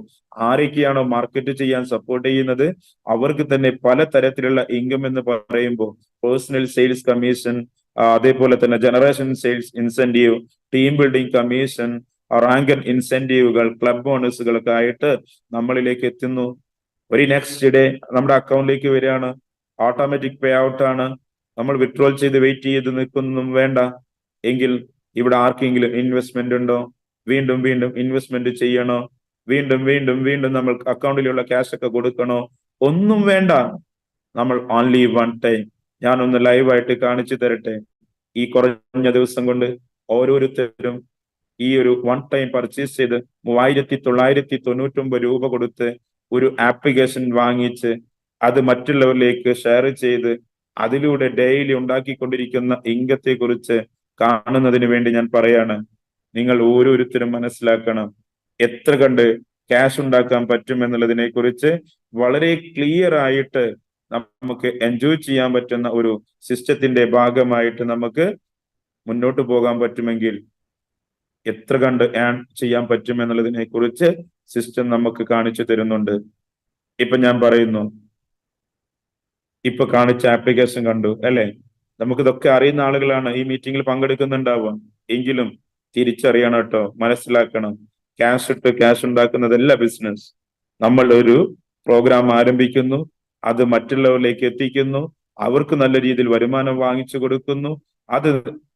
ആരൊക്കെയാണോ മാർക്കറ്റ് ചെയ്യാൻ സപ്പോർട്ട് ചെയ്യുന്നത് അവർക്ക് തന്നെ പല തരത്തിലുള്ള ഇൻകം എന്ന് പറയുമ്പോൾ പേഴ്സണൽ സെയിൽസ് കമ്മീഷൻ, അതേപോലെ തന്നെ generation sales incentive, team building commission, rank and ഇൻസെന്റീവുകൾ, ക്ലബ് ബോണസുകളൊക്കെ ആയിട്ട് നമ്മളിലേക്ക് എത്തുന്നു. ഒരു നെക്സ്റ്റ് ഡേ നമ്മുടെ അക്കൗണ്ടിലേക്ക് വരികയാണ്. ഓട്ടോമാറ്റിക് പേ ഔട്ട് ആണ്. നമ്മൾ വിത്ഡ്രോൾ ചെയ്ത് വെയിറ്റ് ചെയ്ത് നിൽക്കൊന്നും വേണ്ട. എങ്കിൽ ഇവിടെ ആർക്കെങ്കിലും ഇൻവെസ്റ്റ്മെന്റ് ഉണ്ടോ? വീണ്ടും വീണ്ടും ഇൻവെസ്റ്റ്മെന്റ് ചെയ്യണോ? വീണ്ടും വീണ്ടും വീണ്ടും നമ്മൾ അക്കൗണ്ടിലുള്ള ക്യാഷ് ഒക്കെ കൊടുക്കണോ? ഒന്നും വേണ്ട. നമ്മൾ ഓൺലി വൺ ടൈം, ഞാനൊന്ന് ലൈവായിട്ട് കാണിച്ചു തരട്ടെ. ഈ കുറഞ്ഞ ദിവസം കൊണ്ട് ഓരോരുത്തരും ഈ ഒരു വൺ ടൈം പർച്ചേസ് ചെയ്ത് 3999 രൂപ കൊടുത്ത് ഒരു ആപ്ലിക്കേഷൻ വാങ്ങിച്ച് അത് മറ്റുള്ളവരിലേക്ക് ഷെയർ ചെയ്ത് അതിലൂടെ ഡെയിലി ഉണ്ടാക്കിക്കൊണ്ടിരിക്കുന്ന ഇൻകത്തെ കുറിച്ച് കാണുന്നതിന് വേണ്ടി ഞാൻ പറയാണ്. നിങ്ങൾ ഓരോരുത്തരും മനസ്സിലാക്കണം, എത്ര കണ്ട് ക്യാഷ് ഉണ്ടാക്കാൻ പറ്റും എന്നുള്ളതിനെ കുറിച്ച് വളരെ ക്ലിയർ ആയിട്ട് നമുക്ക് എൻജോയ് ചെയ്യാൻ പറ്റുന്ന ഒരു സിസ്റ്റത്തിന്റെ ഭാഗമായിട്ട് നമുക്ക് മുന്നോട്ട് പോകാൻ പറ്റുമെങ്കിൽ എത്ര കണ്ട് ഏൺ ചെയ്യാൻ പറ്റും എന്നുള്ളതിനെ കുറിച്ച് സിസ്റ്റം നമുക്ക് കാണിച്ചു തരുന്നുണ്ട്. ഇപ്പൊ ഞാൻ പറയുന്നു, ഇപ്പൊ കാണിച്ച ആപ്ലിക്കേഷൻ കണ്ടു അല്ലെ? നമുക്കിതൊക്കെ അറിയുന്ന ആളുകളാണ് ഈ മീറ്റിംഗിൽ പങ്കെടുക്കുന്നുണ്ടാവുക. എങ്കിലും തിരിച്ചറിയണം കേട്ടോ, മനസ്സിലാക്കണം. ക്യാഷ് ഇട്ട് ക്യാഷ് ഉണ്ടാക്കുന്നതല്ല ബിസിനസ്. നമ്മൾ ഒരു പ്രോഗ്രാം ആരംഭിക്കുന്നു, അത് മറ്റുള്ളവരിലേക്ക് എത്തിക്കുന്നു, അവർക്ക് നല്ല രീതിയിൽ വരുമാനം വാങ്ങിച്ചു കൊടുക്കുന്നു. അത്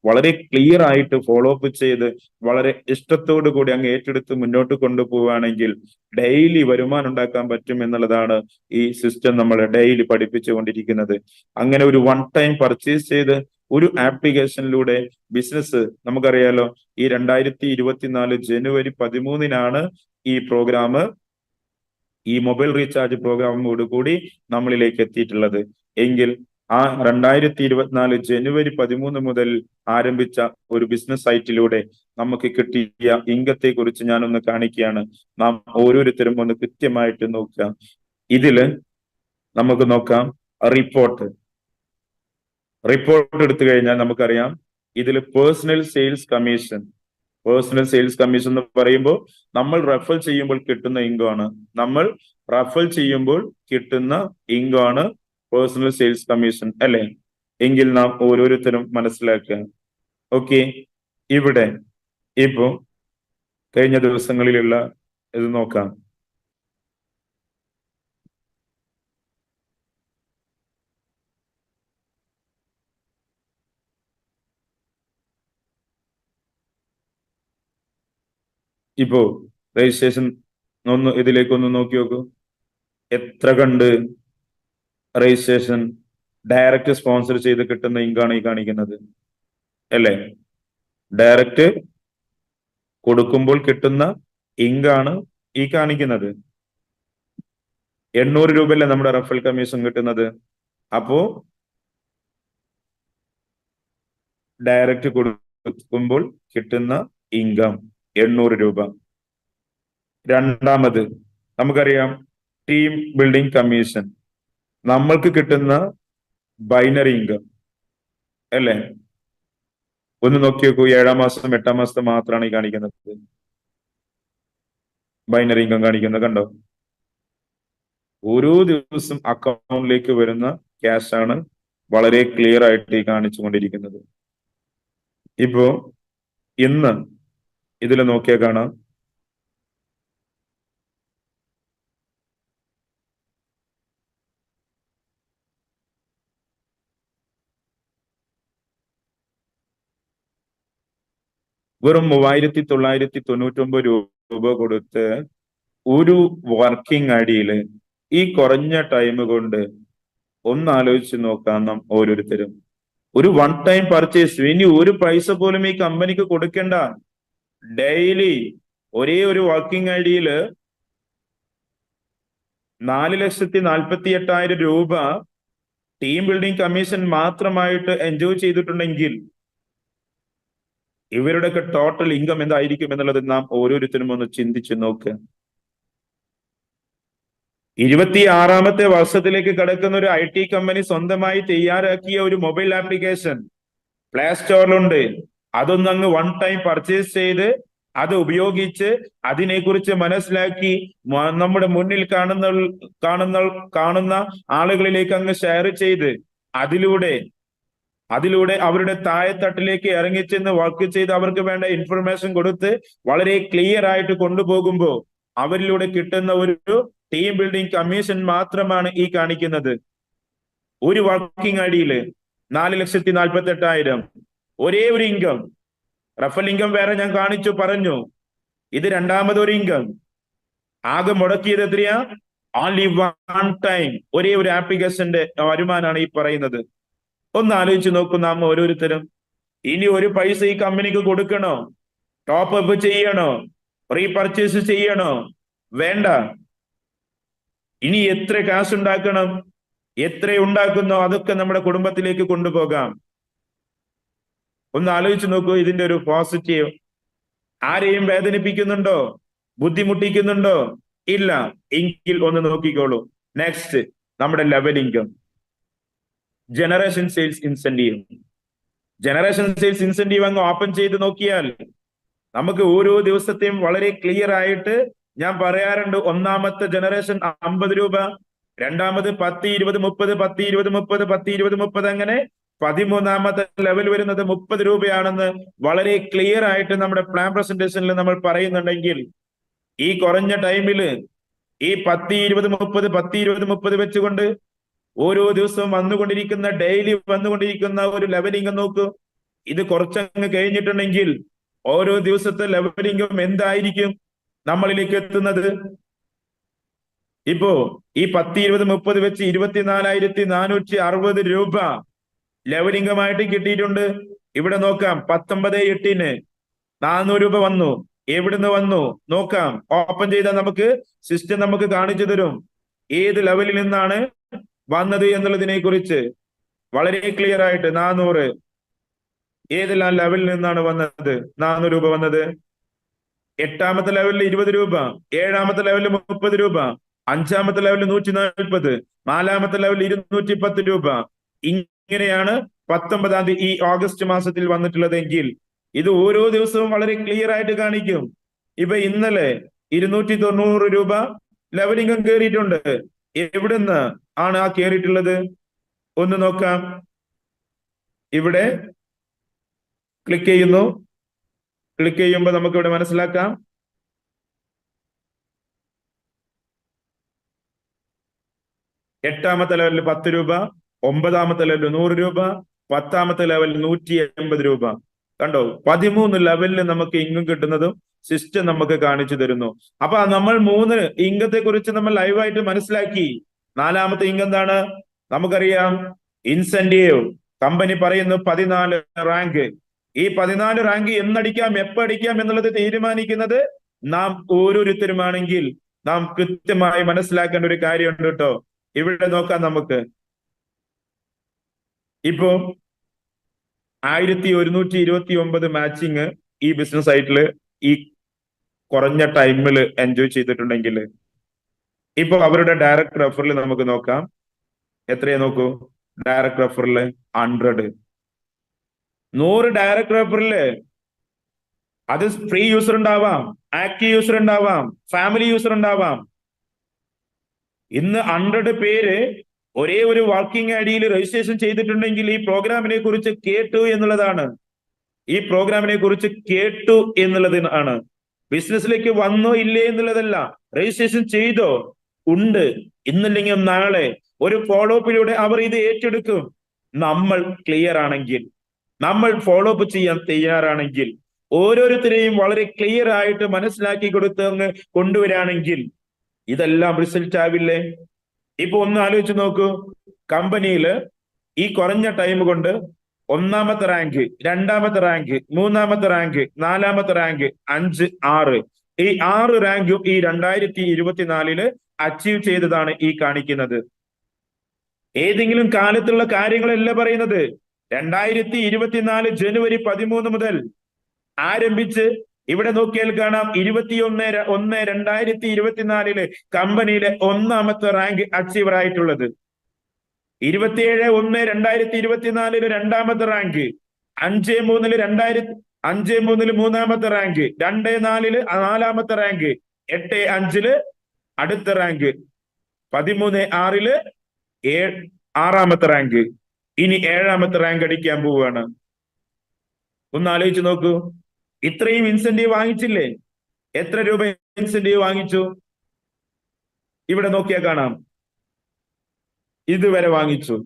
വളരെ ക്ലിയർ ആയിട്ട് ഫോളോ അപ്പ് ചെയ്ത് വളരെ ഇഷ്ടത്തോടു കൂടി അങ്ങ് ഏറ്റെടുത്ത് മുന്നോട്ട് കൊണ്ടുപോവുകയാണെങ്കിൽ ഡെയിലി വരുമാനം ഉണ്ടാക്കാൻ പറ്റും എന്നുള്ളതാണ് ഈ സിസ്റ്റം നമ്മളെ ഡെയിലി പഠിപ്പിച്ചുകൊണ്ടിരിക്കുന്നത്. അങ്ങനെ ഒരു വൺ ടൈം പർച്ചേസ് ചെയ്ത് ഒരു ആപ്ലിക്കേഷനിലൂടെ ബിസിനസ്, നമുക്കറിയാലോ ഈ 2024 ജനുവരി 13 ഈ പ്രോഗ്രാം, ഈ മൊബൈൽ റീചാർജ് പ്രോഗ്രാമോട് കൂടി നമ്മളിലേക്ക് എത്തിയിട്ടുള്ളത്. എങ്കിൽ ആ 2024 ജനുവരി 13 മുതൽ ആരംഭിച്ച ഒരു ബിസിനസ് സൈറ്റിലൂടെ നമുക്ക് കിട്ടിയ ഇൻകത്തെ കുറിച്ച് ഞാനൊന്ന് കാണിക്കുകയാണ്. നാം ഓരോരുത്തരും ഒന്ന് കൃത്യമായിട്ട് നോക്കുക. ഇതില് നമുക്ക് നോക്കാം റിപ്പോർട്ട്. റിപ്പോർട്ട് എടുത്തു കഴിഞ്ഞാൽ നമുക്കറിയാം ഇതിൽ പേഴ്സണൽ സെയിൽസ് കമ്മീഷൻ എന്ന് പറയുമ്പോൾ നമ്മൾ റെഫർ ചെയ്യുമ്പോൾ കിട്ടുന്ന ഇൻകം ആണ്. നമ്മൾ റെഫർ ചെയ്യുമ്പോൾ കിട്ടുന്ന ഇൻകം ആണ് പേഴ്സണൽ സെയിൽസ് കമ്മീഷൻ, അല്ലെ? എങ്കിൽ നാം ഓരോരുത്തരും മനസ്സിലാക്കുക. ഓക്കെ, ഇവിടെ ഇപ്പോ കഴിഞ്ഞ ദിവസങ്ങളിലുള്ള ഇത് നോക്കാം. ഇപ്പോ രജിസ്ട്രേഷൻ ഇതിലേക്കൊന്ന് നോക്കി നോക്കൂ. എത്ര കണ്ട് രജിസ്ട്രേഷൻ ഡയറക്റ്റ് സ്പോൺസർ ചെയ്ത് കിട്ടുന്ന ഇൻകാണ് ഈ കാണിക്കുന്നത്, അല്ലേ? ഡയറക്റ്റ് കൊടുക്കുമ്പോൾ കിട്ടുന്ന ഇൻകാണ് ഈ കാണിക്കുന്നത്. 800 രൂപയല്ലേ നമ്മുടെ റഫറൽ കമ്മീഷൻ കിട്ടുന്നത്. അപ്പോ ഡയറക്റ്റ് കൊടുക്കുമ്പോൾ കിട്ടുന്ന ഇൻകം 800 രൂപ. രണ്ടാമത് നമുക്കറിയാം ടീം ബിൽഡിംഗ് കമ്മീഷൻ, നമ്മൾക്ക് കിട്ടുന്ന ബൈനറി ഇൻകം, അല്ലേ? ഒന്ന് നോക്കി നോക്കൂ, 7-ാം മാസം 8-ാം മാസത്തെ മാത്രമാണ് ഈ കാണിക്കുന്നത്. ബൈനറി ഇൻകം കാണിക്കുന്നത് കണ്ടോ? ഓരോ ദിവസം അക്കൗണ്ടിലേക്ക് വരുന്ന ക്യാഷ് ആണ് വളരെ ക്ലിയർ ആയിട്ട് ഈ കാണിച്ചുകൊണ്ടിരിക്കുന്നത്. ഇപ്പോ ഇന്ന് ഇതിൽ നോക്കിയാൽ കാണാം വെറും 3999 രൂപ കൊടുത്ത് ഒരു വർക്കിംഗ് ഐഡിയില് ഈ കുറഞ്ഞ ടൈം കൊണ്ട് ഒന്ന് ആലോചിച്ച് നോക്കാം നാം ഓരോരുത്തരും. ഒരു വൺ ടൈം പർച്ചേസ്, ഇനി ഒരു പൈസ പോലും ഈ കമ്പനിക്ക് കൊടുക്കേണ്ട. ഡെയിലി ഒരേ ഒരു വർക്കിംഗ് ഐഡിയില് 4,48,000 രൂപ ടീം ബിൽഡിംഗ് കമ്മീഷൻ മാത്രമായിട്ട് എൻജോയ് ചെയ്തിട്ടുണ്ടെങ്കിൽ ഇവരുടെയൊക്കെ ടോട്ടൽ ഇൻകം എന്തായിരിക്കും എന്നുള്ളത് നാം ഓരോരുത്തരും ഒന്ന് ചിന്തിച്ചു നോക്കുക. 26-ാമത്തെ വർഷത്തിലേക്ക് കടക്കുന്ന ഒരു IT കമ്പനി സ്വന്തമായി തയ്യാറാക്കിയ ഒരു മൊബൈൽ ആപ്ലിക്കേഷൻ പ്ലേ സ്റ്റോറിലുണ്ട്. അതൊന്ന് അങ്ങ് വൺ ടൈം പർച്ചേസ് ചെയ്ത് അത് ഉപയോഗിച്ച് അതിനെക്കുറിച്ച് മനസ്സിലാക്കി നമ്മുടെ മുന്നിൽ കാണുന്ന ആളുകളിലേക്ക് അങ്ങ് ഷെയർ ചെയ്ത് അതിലൂടെ അവരുടെ താഴെത്തട്ടിലേക്ക് ഇറങ്ങിച്ചെന്ന് വർക്ക് ചെയ്ത് അവർക്ക് വേണ്ട ഇൻഫർമേഷൻ കൊടുത്ത് വളരെ ക്ലിയർ ആയിട്ട് കൊണ്ടുപോകുമ്പോൾ അവരിലൂടെ കിട്ടുന്ന ഒരു ടീം ബിൽഡിംഗ് കമ്മീഷൻ മാത്രമാണ് ഈ കാണിക്കുന്നത്. ഒരു വർക്കിംഗ് ഐഡിയില് 4,48,000 ഒരേ ഒരു ഇൻകം. റഫൽ ഇൻകം വേറെ ഞാൻ പറഞ്ഞു. ഇത് രണ്ടാമതൊരു ഇൻകം. ആകെ മുടക്കിയത് എത്രയാ? ഓൺലി വൺ ടൈം, ഒരേ ഒരു ആപ്ലിക്കേഷന്റെ വരുമാനമാണ് ഈ പറയുന്നത്. ഒന്ന് ആലോചിച്ച് നോക്കൂ നാം ഓരോരുത്തരും. ഇനി ഒരു പൈസ ഈ കമ്പനിക്ക് കൊടുക്കണോ? ടോപ്പ് അപ്പ് ചെയ്യണോ? റീപർച്ചേസ് ചെയ്യണോ? വേണ്ട. ഇനി എത്ര കാശ് ഉണ്ടാക്കണം? എത്ര ഉണ്ടാക്കുന്നോ അതൊക്കെ നമ്മുടെ കുടുംബത്തിലേക്ക് കൊണ്ടുപോകാം. ഒന്ന് ആലോചിച്ച് നോക്കൂ ഇതിന്റെ ഒരു പോസിറ്റീവ്. ആരെയും വേദനിപ്പിക്കുന്നുണ്ടോ? ബുദ്ധിമുട്ടിക്കുന്നുണ്ടോ? ഇല്ല. എങ്കിൽ ഒന്ന് നോക്കിക്കോളൂ. നെക്സ്റ്റ്, നമ്മുടെ level income. Generation sales incentive അങ്ങ് ഓപ്പൺ ചെയ്ത് നോക്കിയാൽ നമുക്ക് ഓരോ ദിവസത്തെയും വളരെ ക്ലിയർ ആയിട്ട് ഞാൻ പറയാറുണ്ട്. ഒന്നാമത്തെ ജനറേഷൻ 50 രൂപ, രണ്ടാമത് 10, 20, 30, 10, 20, 30, 10, 20, 30, അങ്ങനെ 13-ാമത്തെ ലെവൽ വരുന്നത് 30 രൂപയാണെന്ന് വളരെ ക്ലിയർ ആയിട്ട് നമ്മുടെ പ്ലാൻ പ്രസന്റേഷനിൽ നമ്മൾ പറയുന്നുണ്ടെങ്കിൽ ഈ കുറഞ്ഞ ടൈമില് ഈ 10, 20, 30, 10, 20, 30 വെച്ചുകൊണ്ട് ഓരോ ദിവസവും ഡെയിലി വന്നുകൊണ്ടിരിക്കുന്ന ഒരു ലെവലിംഗ് നോക്കൂ. ഇത് കുറച്ചങ്ങ് കഴിഞ്ഞിട്ടുണ്ടെങ്കിൽ ഓരോ ദിവസത്തെ ലെവലിംഗും എന്തായിരിക്കും നമ്മളിലേക്ക് എത്തുന്നത്? ഇപ്പോ ഈ 10, 20, 30 വെച്ച് 24,460 രൂപ ലെവലിംഗമായിട്ട് കിട്ടിയിട്ടുണ്ട്. ഇവിടെ നോക്കാം, 19/8-ന് 400 രൂപ വന്നു. എവിടുന്ന് വന്നു നോക്കാം. ഓപ്പൺ ചെയ്താൽ നമുക്ക് സിസ്റ്റം നമുക്ക് കാണിച്ചു തരും ഏത് ലെവലിൽ നിന്നാണ് വന്നത് എന്നുള്ളതിനെ കുറിച്ച് വളരെ ക്ലിയർ ആയിട്ട്. 400 ഏതെല്ലാം ലെവലിൽ നിന്നാണ് വന്നത്? 400 രൂപ വന്നത്. 8-ാമത്തെ ലെവലിൽ 20 രൂപ, 7-ാമത്തെ ലെവലിൽ 30 രൂപ, 5-ാമത്തെ ലെവലിൽ 140, 4-ാമത്തെ ലെവലിൽ 210 രൂപ. ഇങ്ങനെയാണ് 19-ാം തീയതി ഈ ഓഗസ്റ്റ് മാസത്തിൽ വന്നിട്ടുള്ളതെങ്കിൽ ഇത് ഓരോ ദിവസവും വളരെ ക്ലിയർ ആയിട്ട് കാണിക്കും. ഇപ്പൊ ഇന്നലെ 290 രൂപ ലെവൽ ഇൻകം കയറിയിട്ടുണ്ട്. എവിടുന്ന് ആണ് ആ കയറിയിട്ടുള്ളത്? ഒന്ന് നോക്കാം. ഇവിടെ ക്ലിക്ക് ചെയ്യുന്നു. ക്ലിക്ക് ചെയ്യുമ്പോൾ നമുക്ക് ഇവിടെ മനസ്സിലാക്കാം. എട്ടാമത്തെ ലെവലിൽ 10 രൂപ, 9-ാമത്തെ ലെവലിൽ 100 രൂപ, 10-ാമത്തെ ലെവലിൽ 180 രൂപ. കണ്ടോ? 13 ലെവലിൽ നമുക്ക് ഇൻകം കിട്ടുന്നതും സിസ്റ്റം നമുക്ക് കാണിച്ചു തരുന്നു. അപ്പൊ നമ്മൾ 3 ഇൻകത്തെ കുറിച്ച് നമ്മൾ ലൈവായിട്ട് മനസ്സിലാക്കി. 4-ാമത്തെ ഇൻകം എന്താണ്? നമുക്കറിയാം, ഇൻസെന്റീവ്. കമ്പനി പറയുന്നു 14 റാങ്ക്. ഈ 14 റാങ്ക് എന്നടിക്കാം, എപ്പോ അടിക്കാം എന്നുള്ളത് തീരുമാനിക്കുന്നത് നാം ഓരോരുത്തരുമാണെങ്കിൽ നാം കൃത്യമായി മനസ്സിലാക്കേണ്ട ഒരു കാര്യമുണ്ട് കേട്ടോ. ഇവിടെ നോക്കാം നമുക്ക്. ഇപ്പോ 1129 മാച്ചിങ് ഈ ബിസിനസ് സൈറ്റില് ഈ കുറഞ്ഞ ടൈമിൽ എൻജോയ് ചെയ്തിട്ടുണ്ടെങ്കിൽ ഇപ്പൊ അവരുടെ ഡയറക്ട് റെഫറിൽ നമുക്ക് നോക്കാം. എത്രയാ നോക്കൂ? ഡയറക്ട് റെഫറില് 100 ഡയറക്ട് റെഫറില് അത് ഫ്രീ യൂസർ ഉണ്ടാവാം, ആക്റ്റീവ് യൂസർ ഉണ്ടാവാം, ഫാമിലി യൂസർ ഉണ്ടാവാം. ഇന്ന് 100 പേര് ഒരേ ഒരു വർക്കിംഗ് ഐഡിയിൽ രജിസ്ട്രേഷൻ ചെയ്തിട്ടുണ്ടെങ്കിൽ ഈ പ്രോഗ്രാമിനെ കുറിച്ച് കേട്ടു എന്നുള്ളതാണ്. ഈ പ്രോഗ്രാമിനെ കുറിച്ച് കേട്ടു എന്നുള്ളതാണ്. ബിസിനസ്സിലേക്ക് വന്നോ ഇല്ലേ എന്നുള്ളതല്ല. രജിസ്ട്രേഷൻ ചെയ്തോ? ഉണ്ട്. ഇന്നില്ലെങ്കിൽ നാളെ ഒരു ഫോളോ അപ്പിലൂടെ അവർ ഇത് ഏറ്റെടുക്കും. നമ്മൾ ക്ലിയർ ആണെങ്കിൽ, നമ്മൾ ഫോളോ അപ്പ് ചെയ്യാൻ തയ്യാറാണെങ്കിൽ, ഓരോരുത്തരെയും വളരെ ക്ലിയർ ആയിട്ട് മനസ്സിലാക്കി കൊടുത്ത് അങ്ങ് കൊണ്ടുവരാണെങ്കിൽ ഇതെല്ലാം റിസൾട്ട് ആവില്ലേ? ഇപ്പൊ ഒന്ന് ആലോചിച്ച് നോക്കൂ. കമ്പനിയില് ഈ കുറഞ്ഞ ടൈം കൊണ്ട് 1-ാമത്തെ റാങ്ക്, 2-ാമത്തെ റാങ്ക്, 3-ാമത്തെ റാങ്ക്, 4-ാമത്തെ റാങ്ക്, 5, 6 ഈ 6 റാങ്കും ഈ 2024 അച്ചീവ് ചെയ്തതാണ് ഈ കാണിക്കുന്നത്. ഏതെങ്കിലും കാലത്തുള്ള കാര്യങ്ങളല്ല പറയുന്നത്. 2024 ജനുവരി 13 മുതൽ ആരംഭിച്ച് ഇവിടെ നോക്കിയാൽ കാണാം 21/1/2024 കമ്പനിയിലെ 1-ാമത്തെ റാങ്ക് അച്ചീവർ ആയിട്ടുള്ളത്. 27/1/2024 2-ാമത്തെ റാങ്ക്, 5/3 3-ാമത്തെ റാങ്ക്, 2/4 4-ാമത്തെ റാങ്ക്, 8/5 അടുത്ത റാങ്ക്, 13/6 6-ാമത്തെ റാങ്ക്. ഇനി 7-ാമത്തെ റാങ്ക് അടിക്കാൻ പോവുകയാണ്. ഒന്ന് ആലോചിച്ച് നോക്കൂ. ഇത്രയും ഇൻസെന്റീവ് വാങ്ങിച്ചില്ലേ? എത്ര രൂപ ഇൻസെന്റീവ് വാങ്ങിച്ചു? ഇവിടെ നോക്കിയാൽ കാണാം. ഇതുവരെ വാങ്ങിച്ചു.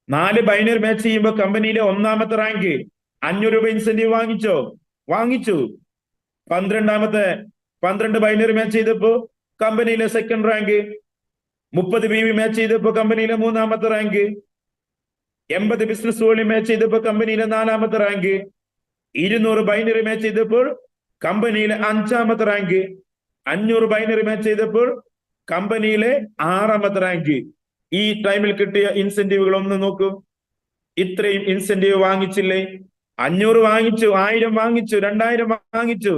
4 ബൈനറി മാച്ച് ചെയ്യുമ്പോൾ കമ്പനിയിലെ 1-ാമത്തെ റാങ്ക് 500 രൂപ ഇൻസെന്റീവ് വാങ്ങിച്ചോ? വാങ്ങിച്ചു. 12 ബൈനറി മാച്ച് ചെയ്തപ്പോ കമ്പനിയിലെ സെക്കൻഡ് റാങ്ക്, 30 BV മാച്ച് ചെയ്തപ്പോ കമ്പനിയിലെ 3-ാമത്തെ റാങ്ക്, 80 ബിസിനസ് വോളിയം മാച്ച് ചെയ്തപ്പോ കമ്പനിയിലെ 4-ാമത്തെ റാങ്ക്, 200 ബൈനറി മാച്ച് ചെയ്തപ്പോൾ കമ്പനിയിലെ 5-ാമത്തെ റാങ്ക്, 500 ബൈനറി മാച്ച് ചെയ്തപ്പോൾ കമ്പനിയിലെ 6-ാമത്തെ റാങ്ക്. ഈ ടൈമിൽ കിട്ടിയ ഇൻസെന്റീവുകൾ ഒന്ന് നോക്കൂ. ഇത്രയും ഇൻസെന്റീവ് വാങ്ങിച്ചില്ലേ? 500 വാങ്ങിച്ചു, 1000 വാങ്ങിച്ചു, 2000 വാങ്ങിച്ചു,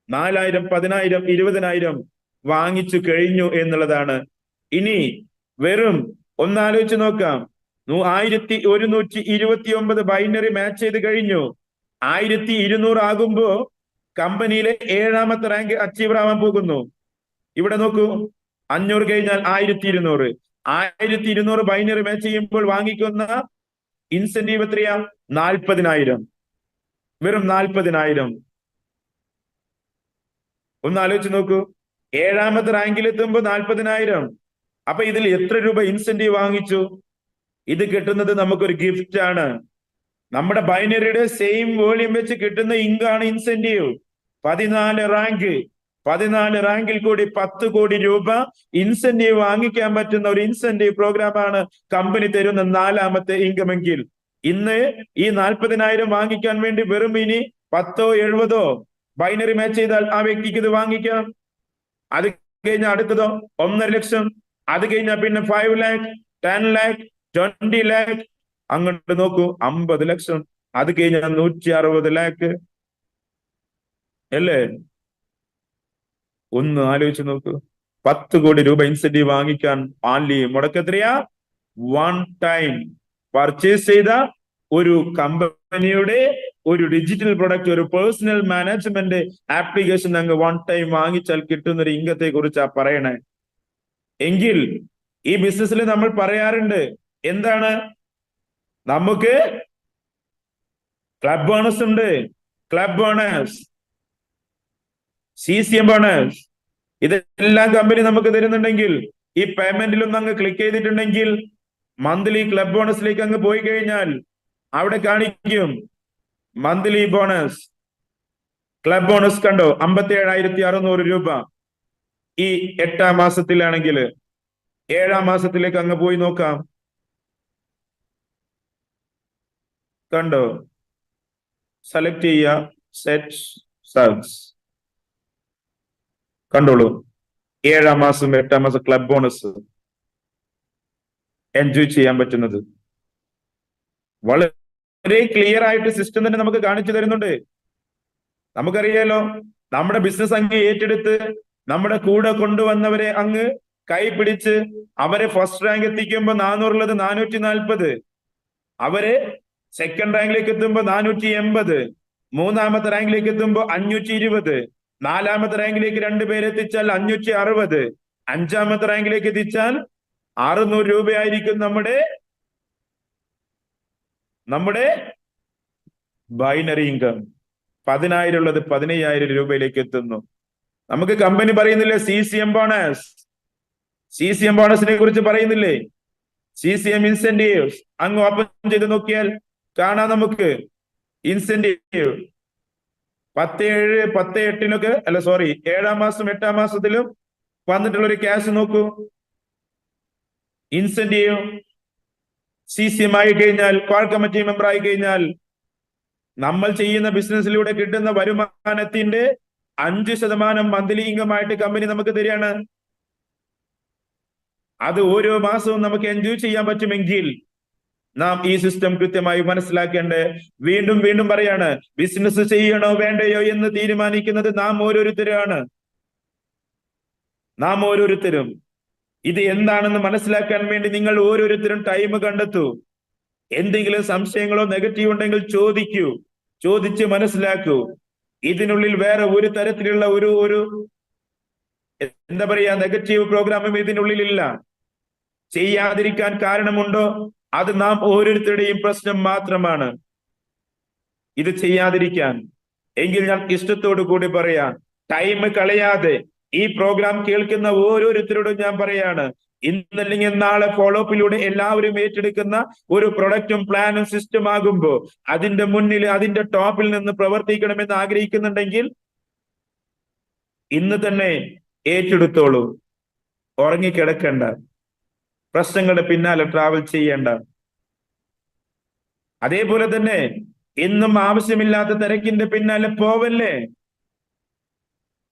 4000, 10,000, 20,000 വാങ്ങിച്ചു കഴിഞ്ഞു എന്നുള്ളതാണ്. ഇനി വെറും ഒന്നാലോചിച്ച് നോക്കാം. 1129 ബൈനറി മാച്ച് ചെയ്ത് കഴിഞ്ഞു. 1200 ആകുമ്പോ കമ്പനിയിലെ 7-ാമത്തെ റാങ്ക് അച്ചീവർ ആവാൻ പോകുന്നു. ഇവിടെ നോക്കൂ. 500 കഴിഞ്ഞാൽ 1200. 1200 ബൈനറി മാച്ച് ചെയ്യുമ്പോൾ വാങ്ങിക്കുന്ന ഇൻസെന്റീവ് എത്രയാ? 40,000. വെറും 40,000. ഒന്ന് ആലോചിച്ച് നോക്കൂ. 7-ാമത്തെ റാങ്കിൽ എത്തുമ്പോൾ 40,000. അപ്പൊ ഇതിൽ എത്ര രൂപ ഇൻസെന്റീവ് വാങ്ങിച്ചു? ഇത് കിട്ടുന്നത് നമുക്കൊരു ഗിഫ്റ്റ് ആണ്. നമ്മുടെ ബൈനറിയുടെ സെയിം വോളിയം വെച്ച് കിട്ടുന്ന ഇൻകാണ് ഇൻസെന്റീവ്. 14 റാങ്ക്. 14 റാങ്കിൽ കൂടി 10 കോടി രൂപ ഇൻസെന്റീവ് വാങ്ങിക്കാൻ പറ്റുന്ന ഒരു ഇൻസെന്റീവ് പ്രോഗ്രാമാണ് കമ്പനി തരുന്ന 4-ാമത്തെ ഇൻകം എങ്കിൽ ഇന്ന് ഈ 40,000 വാങ്ങിക്കാൻ വേണ്ടി വെറും ഇനി 10 70 ബൈനറി മാച്ച് ചെയ്താൽ ആ വ്യക്തിക്ക് ഇത് വാങ്ങിക്കാം. അത് കഴിഞ്ഞാൽ അടുത്തതോ 1.5 ലക്ഷം. അത് കഴിഞ്ഞാൽ പിന്നെ 5 lakh, 10 lakh, 20 lakh. അങ്ങോട്ട് നോക്കൂ. 50 ലക്ഷം. അത് കഴിഞ്ഞാൽ 160 lakh. അല്ലേ? ഒന്ന് ആലോചിച്ച് നോക്കൂ. 10 കോടി രൂപ ഇൻസെന്റീവ് വാങ്ങിക്കാൻ ആൻലി മുടക്കെത്രയാ? 1 ടൈം പർച്ചേസ് ചെയ്ത ഒരു കമ്പനിയുടെ ഒരു ഡിജിറ്റൽ പ്രൊഡക്റ്റ്, ഒരു പേഴ്സണൽ മാനേജ്മെന്റ് ആപ്ലിക്കേഷൻ അങ്ങ് വൺ ടൈം വാങ്ങിച്ചാൽ കിട്ടുന്ന ഒരു ഇൻകത്തെ കുറിച്ചാ പറയണേ. എങ്കിൽ ഈ ബിസിനസ്സിൽ നമ്മൾ പറയാറുണ്ട് എന്താണ്, നമുക്ക് ക്ലബ് ബോണസ് ഉണ്ട്, ക്ലബ് ബോണസ്, CCM ബോണസ്, ഇതെല്ലാം കമ്പനി നമുക്ക് തരുന്നുണ്ടെങ്കിൽ ഈ പേയ്മെന്റിലൊന്നും അങ്ങ് ക്ലിക്ക് ചെയ്തിട്ടുണ്ടെങ്കിൽ മന്ത്ലി ക്ലബ് ബോണസിലേക്ക് അങ്ങ് പോയി കഴിഞ്ഞാൽ അവിടെ കാണിക്കും മന്ത്ലി ബോണസ്, ക്ലബ് ബോണസ് കണ്ടോ 57,600 രൂപ. ഈ 8ാം മാസത്തിലാണെങ്കിൽ 7ാം മാസത്തിലേക്ക് അങ്ങ് പോയി നോക്കാം, കണ്ടോ, സെലക്ട് ചെയ്യുക, സെറ്റ് സർച്ച്, കണ്ടോളൂ 7ാം മാസം 8ാം മാസം ക്ലബ് ബോണസ് എൻജോയ് ചെയ്യാൻ പറ്റുന്നത് വളരെ ക്ലിയർ ആയിട്ട് സിസ്റ്റം തന്നെ നമുക്ക് കാണിച്ചു തരുന്നുണ്ട്. നമുക്കറിയാലോ, നമ്മുടെ ബിസിനസ് അങ്ങ് ഏറ്റെടുത്ത് നമ്മുടെ കൂടെ കൊണ്ടുവന്നവരെ അങ്ങ് കൈ പിടിച്ച് അവരെ ഫസ്റ്റ് റാങ്ക് എത്തിക്കുമ്പോ 400 440, അവരെ സെക്കൻഡ് റാങ്കിലേക്ക് എത്തുമ്പോ 480, 3ാമത്തെ റാങ്കിലേക്ക് എത്തുമ്പോ 520, 4ാമത്തെ റാങ്കിലേക്ക് 2 പേരെ എത്തിച്ചാൽ 560, 5ാമത്തെ റാങ്കിലേക്ക് എത്തിച്ചാൽ 600 രൂപയായിരിക്കും നമ്മുടെ ബൈനറി ഇൻകം. 10,000 ഉള്ളത് 15,000 രൂപയിലേക്ക് എത്തുന്നു. നമുക്ക് കമ്പനി പറയുന്നില്ലേ CCM ബോണസ്, CCM ബോണസിനെ കുറിച്ച് പറയുന്നില്ലേ, CCM ഇൻസെന്റീവ്സ് അങ്ങ് ഓപ്പൺ ചെയ്ത് നോക്കിയാൽ കാണാം നമുക്ക് ഇൻസെന്റീവ് 17, 18 അല്ല സോറി 7ാം മാസം 8ാം മാസത്തിലും വന്നിട്ടുള്ള ഒരു ക്യാഷ് നോക്കൂ. ഇൻസെന്റീവ് CCM ആയി കഴിഞ്ഞാൽ, കോർ കമ്മിറ്റി മെമ്പർ ആയി കഴിഞ്ഞാൽ നമ്മൾ ചെയ്യുന്ന ബിസിനസ്സിലൂടെ കിട്ടുന്ന വരുമാനത്തിന്റെ 5% മന്ത്ലി ഇൻകം ആയിട്ട് കമ്പനി നമുക്ക് തരികയാണ്. അത് ഓരോ മാസവും നമുക്ക് എൻജോയ് ചെയ്യാൻ പറ്റുമെങ്കിൽ നാം ഈ സിസ്റ്റം കൃത്യമായി മനസ്സിലാക്കേണ്ടേ. വീണ്ടും വീണ്ടും പറയാണ്, ബിസിനസ് ചെയ്യണോ വേണ്ടയോ എന്ന് തീരുമാനിക്കുന്നത് നാം ഓരോരുത്തരാണ്. നാം ഓരോരുത്തരും ഇത് എന്താണെന്ന് മനസ്സിലാക്കാൻ വേണ്ടി നിങ്ങൾ ഓരോരുത്തരും ടൈം കണ്ടെത്തൂ. എന്തെങ്കിലും സംശയങ്ങളോ നെഗറ്റീവ് ഉണ്ടെങ്കിൽ ചോദിക്കൂ, ചോദിച്ച് മനസ്സിലാക്കൂ. ഇതിനുള്ളിൽ വേറെ ഒരു തരത്തിലുള്ള ഒരു എന്താ പറയാ നെഗറ്റീവ് പ്രോഗ്രാമും ഇതിനുള്ളിലില്ല. ചെയ്യാതിരിക്കാൻ കാരണമുണ്ടോ? അത് നാം ഓരോരുത്തരുടെയും പ്രശ്നം മാത്രമാണ് ഇത് ചെയ്യാതിരിക്കാൻ. എങ്കിൽ ഞാൻ ഇഷ്ടത്തോടു കൂടി പറയാം, ടൈം കളയാതെ ഈ പ്രോഗ്രാം കേൾക്കുന്ന ഓരോരുത്തരോടും ഞാൻ പറയാണ്, ഇന്നല്ലെങ്കിൽ നാളെ ഫോളോ അപ്പിലൂടെ എല്ലാവരും ഏറ്റെടുക്കുന്ന ഒരു പ്രൊഡക്റ്റും പ്ലാനും സിസ്റ്റം ആകുമ്പോ അതിന്റെ മുന്നിൽ അതിന്റെ ടോപ്പിൽ നിന്ന് പ്രവർത്തിക്കണമെന്ന് ആഗ്രഹിക്കുന്നുണ്ടെങ്കിൽ ഇന്ന് തന്നെ ഏറ്റെടുത്തോളൂ. ഉറങ്ങിക്കിടക്കണ്ട, പ്രശ്നങ്ങളുടെ പിന്നാലെ ട്രാവൽ ചെയ്യേണ്ട. അതേപോലെ തന്നെ എന്നും ആവശ്യമില്ലാത്ത തിരക്കിന്റെ പിന്നാലെ പോവല്ലേ.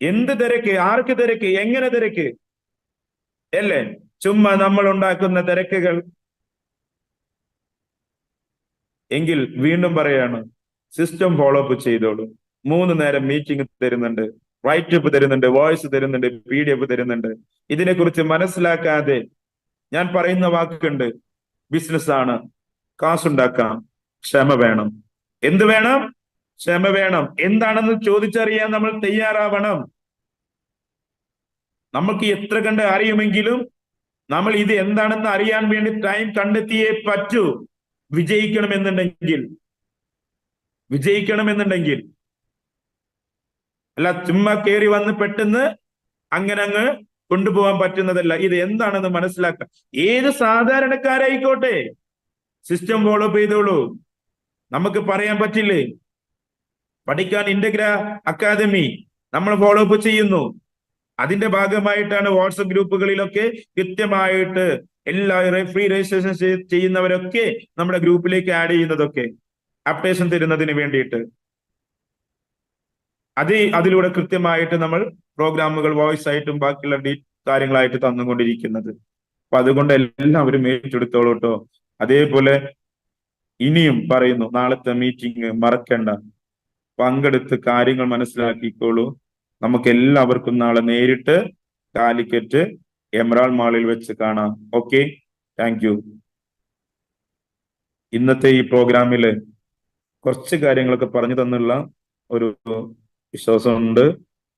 എന്ത് തിരക്ക്, ആർക്ക് തിരക്ക്, എങ്ങനെ തിരക്ക് അല്ലേ? ചുമ്മാ നമ്മൾ ഉണ്ടാക്കുന്ന തിരക്കുകൾ. എങ്കിൽ വീണ്ടും പറയാണ്, സിസ്റ്റം ഫോളോ അപ്പ് ചെയ്തോളൂ. 3 നേരം മീറ്റിംഗ് തരുന്നുണ്ട്, റൈറ്റപ്പ് തരുന്നുണ്ട്, വോയിസ് തരുന്നുണ്ട്, PDF തരുന്നുണ്ട്. ഇതിനെക്കുറിച്ച് മനസ്സിലാക്കാതെ ഞാൻ പറയുന്ന വാക്കുണ്ട്, ബിസിനസ് ആണ്, കാശുണ്ടാക്കാം, ക്ഷമ വേണം. എന്ത് വേണം? ക്ഷമ വേണം. എന്താണെന്ന് ചോദിച്ചറിയാൻ നമ്മൾ തയ്യാറാവണം. നമുക്ക് എത്ര കണ്ട് അറിയുമെങ്കിലും നമ്മൾ ഇത് എന്താണെന്ന് അറിയാൻ വേണ്ടി ടൈം കണ്ടെത്തിയേ പറ്റൂ. വിജയിക്കണമെന്നുണ്ടെങ്കിൽ അല്ല ചുമ്മാ കയറി വന്ന് പെട്ടെന്ന് അങ്ങനെ അങ്ങ് കൊണ്ടുപോകാൻ പറ്റുന്നതല്ല. ഇത് എന്താണെന്ന് മനസ്സിലാക്കാം. ഏത് സാധാരണക്കാരായിക്കോട്ടെ സിസ്റ്റം ഫോളോ അപ്പ് ചെയ്തോളൂ. നമുക്ക് പറയാൻ പറ്റില്ലേ, പഠിക്കാൻ ഇന്റഗ്ര അക്കാദമി നമ്മൾ ഫോളോ അപ്പ് ചെയ്യുന്നു. അതിന്റെ ഭാഗമായിട്ടാണ് വാട്സപ്പ് ഗ്രൂപ്പുകളിലൊക്കെ കൃത്യമായിട്ട് എല്ലാ ഫ്രീ രജിസ്ട്രേഷൻ ചെയ്യുന്നവരൊക്കെ നമ്മുടെ ഗ്രൂപ്പിലേക്ക് ആഡ് ചെയ്യുന്നതൊക്കെ അപ്ഡേഷൻ തരുന്നതിന് വേണ്ടിയിട്ട്. അതിലൂടെ കൃത്യമായിട്ട് നമ്മൾ പ്രോഗ്രാമുകൾ വോയിസ് ആയിട്ടും ബാക്കിയുള്ള കാര്യങ്ങളായിട്ട് തന്നുകൊണ്ടിരിക്കുന്നത്. അപ്പൊ അതുകൊണ്ട് എല്ലാവരും ഏറ്റെടുത്തോളൂ കേട്ടോ. അതേപോലെ ഇനിയും പറയുന്നു, നാളത്തെ മീറ്റിംഗ് മറക്കണ്ട, പങ്കെടുത്ത് കാര്യങ്ങൾ മനസ്സിലാക്കിക്കോളൂ. നമുക്ക് എല്ലാവർക്കും നാളെ നേരിട്ട് കാലിക്കറ്റ് എമറാൾഡ് മാളിൽ വെച്ച് കാണാം. Okay, thank you. ഇന്നത്തെ ഈ പ്രോഗ്രാമില് കുറച്ച് കാര്യങ്ങളൊക്കെ പറഞ്ഞു തന്നുള്ള ഒരു വിശ്വാസമുണ്ട്.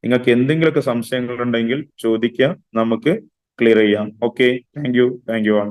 നിങ്ങൾക്ക് എന്തെങ്കിലുമൊക്കെ സംശയങ്ങൾ ഉണ്ടെങ്കിൽ ചോദിക്കാം, നമുക്ക് ക്ലിയർ ചെയ്യാം. Okay, thank you all.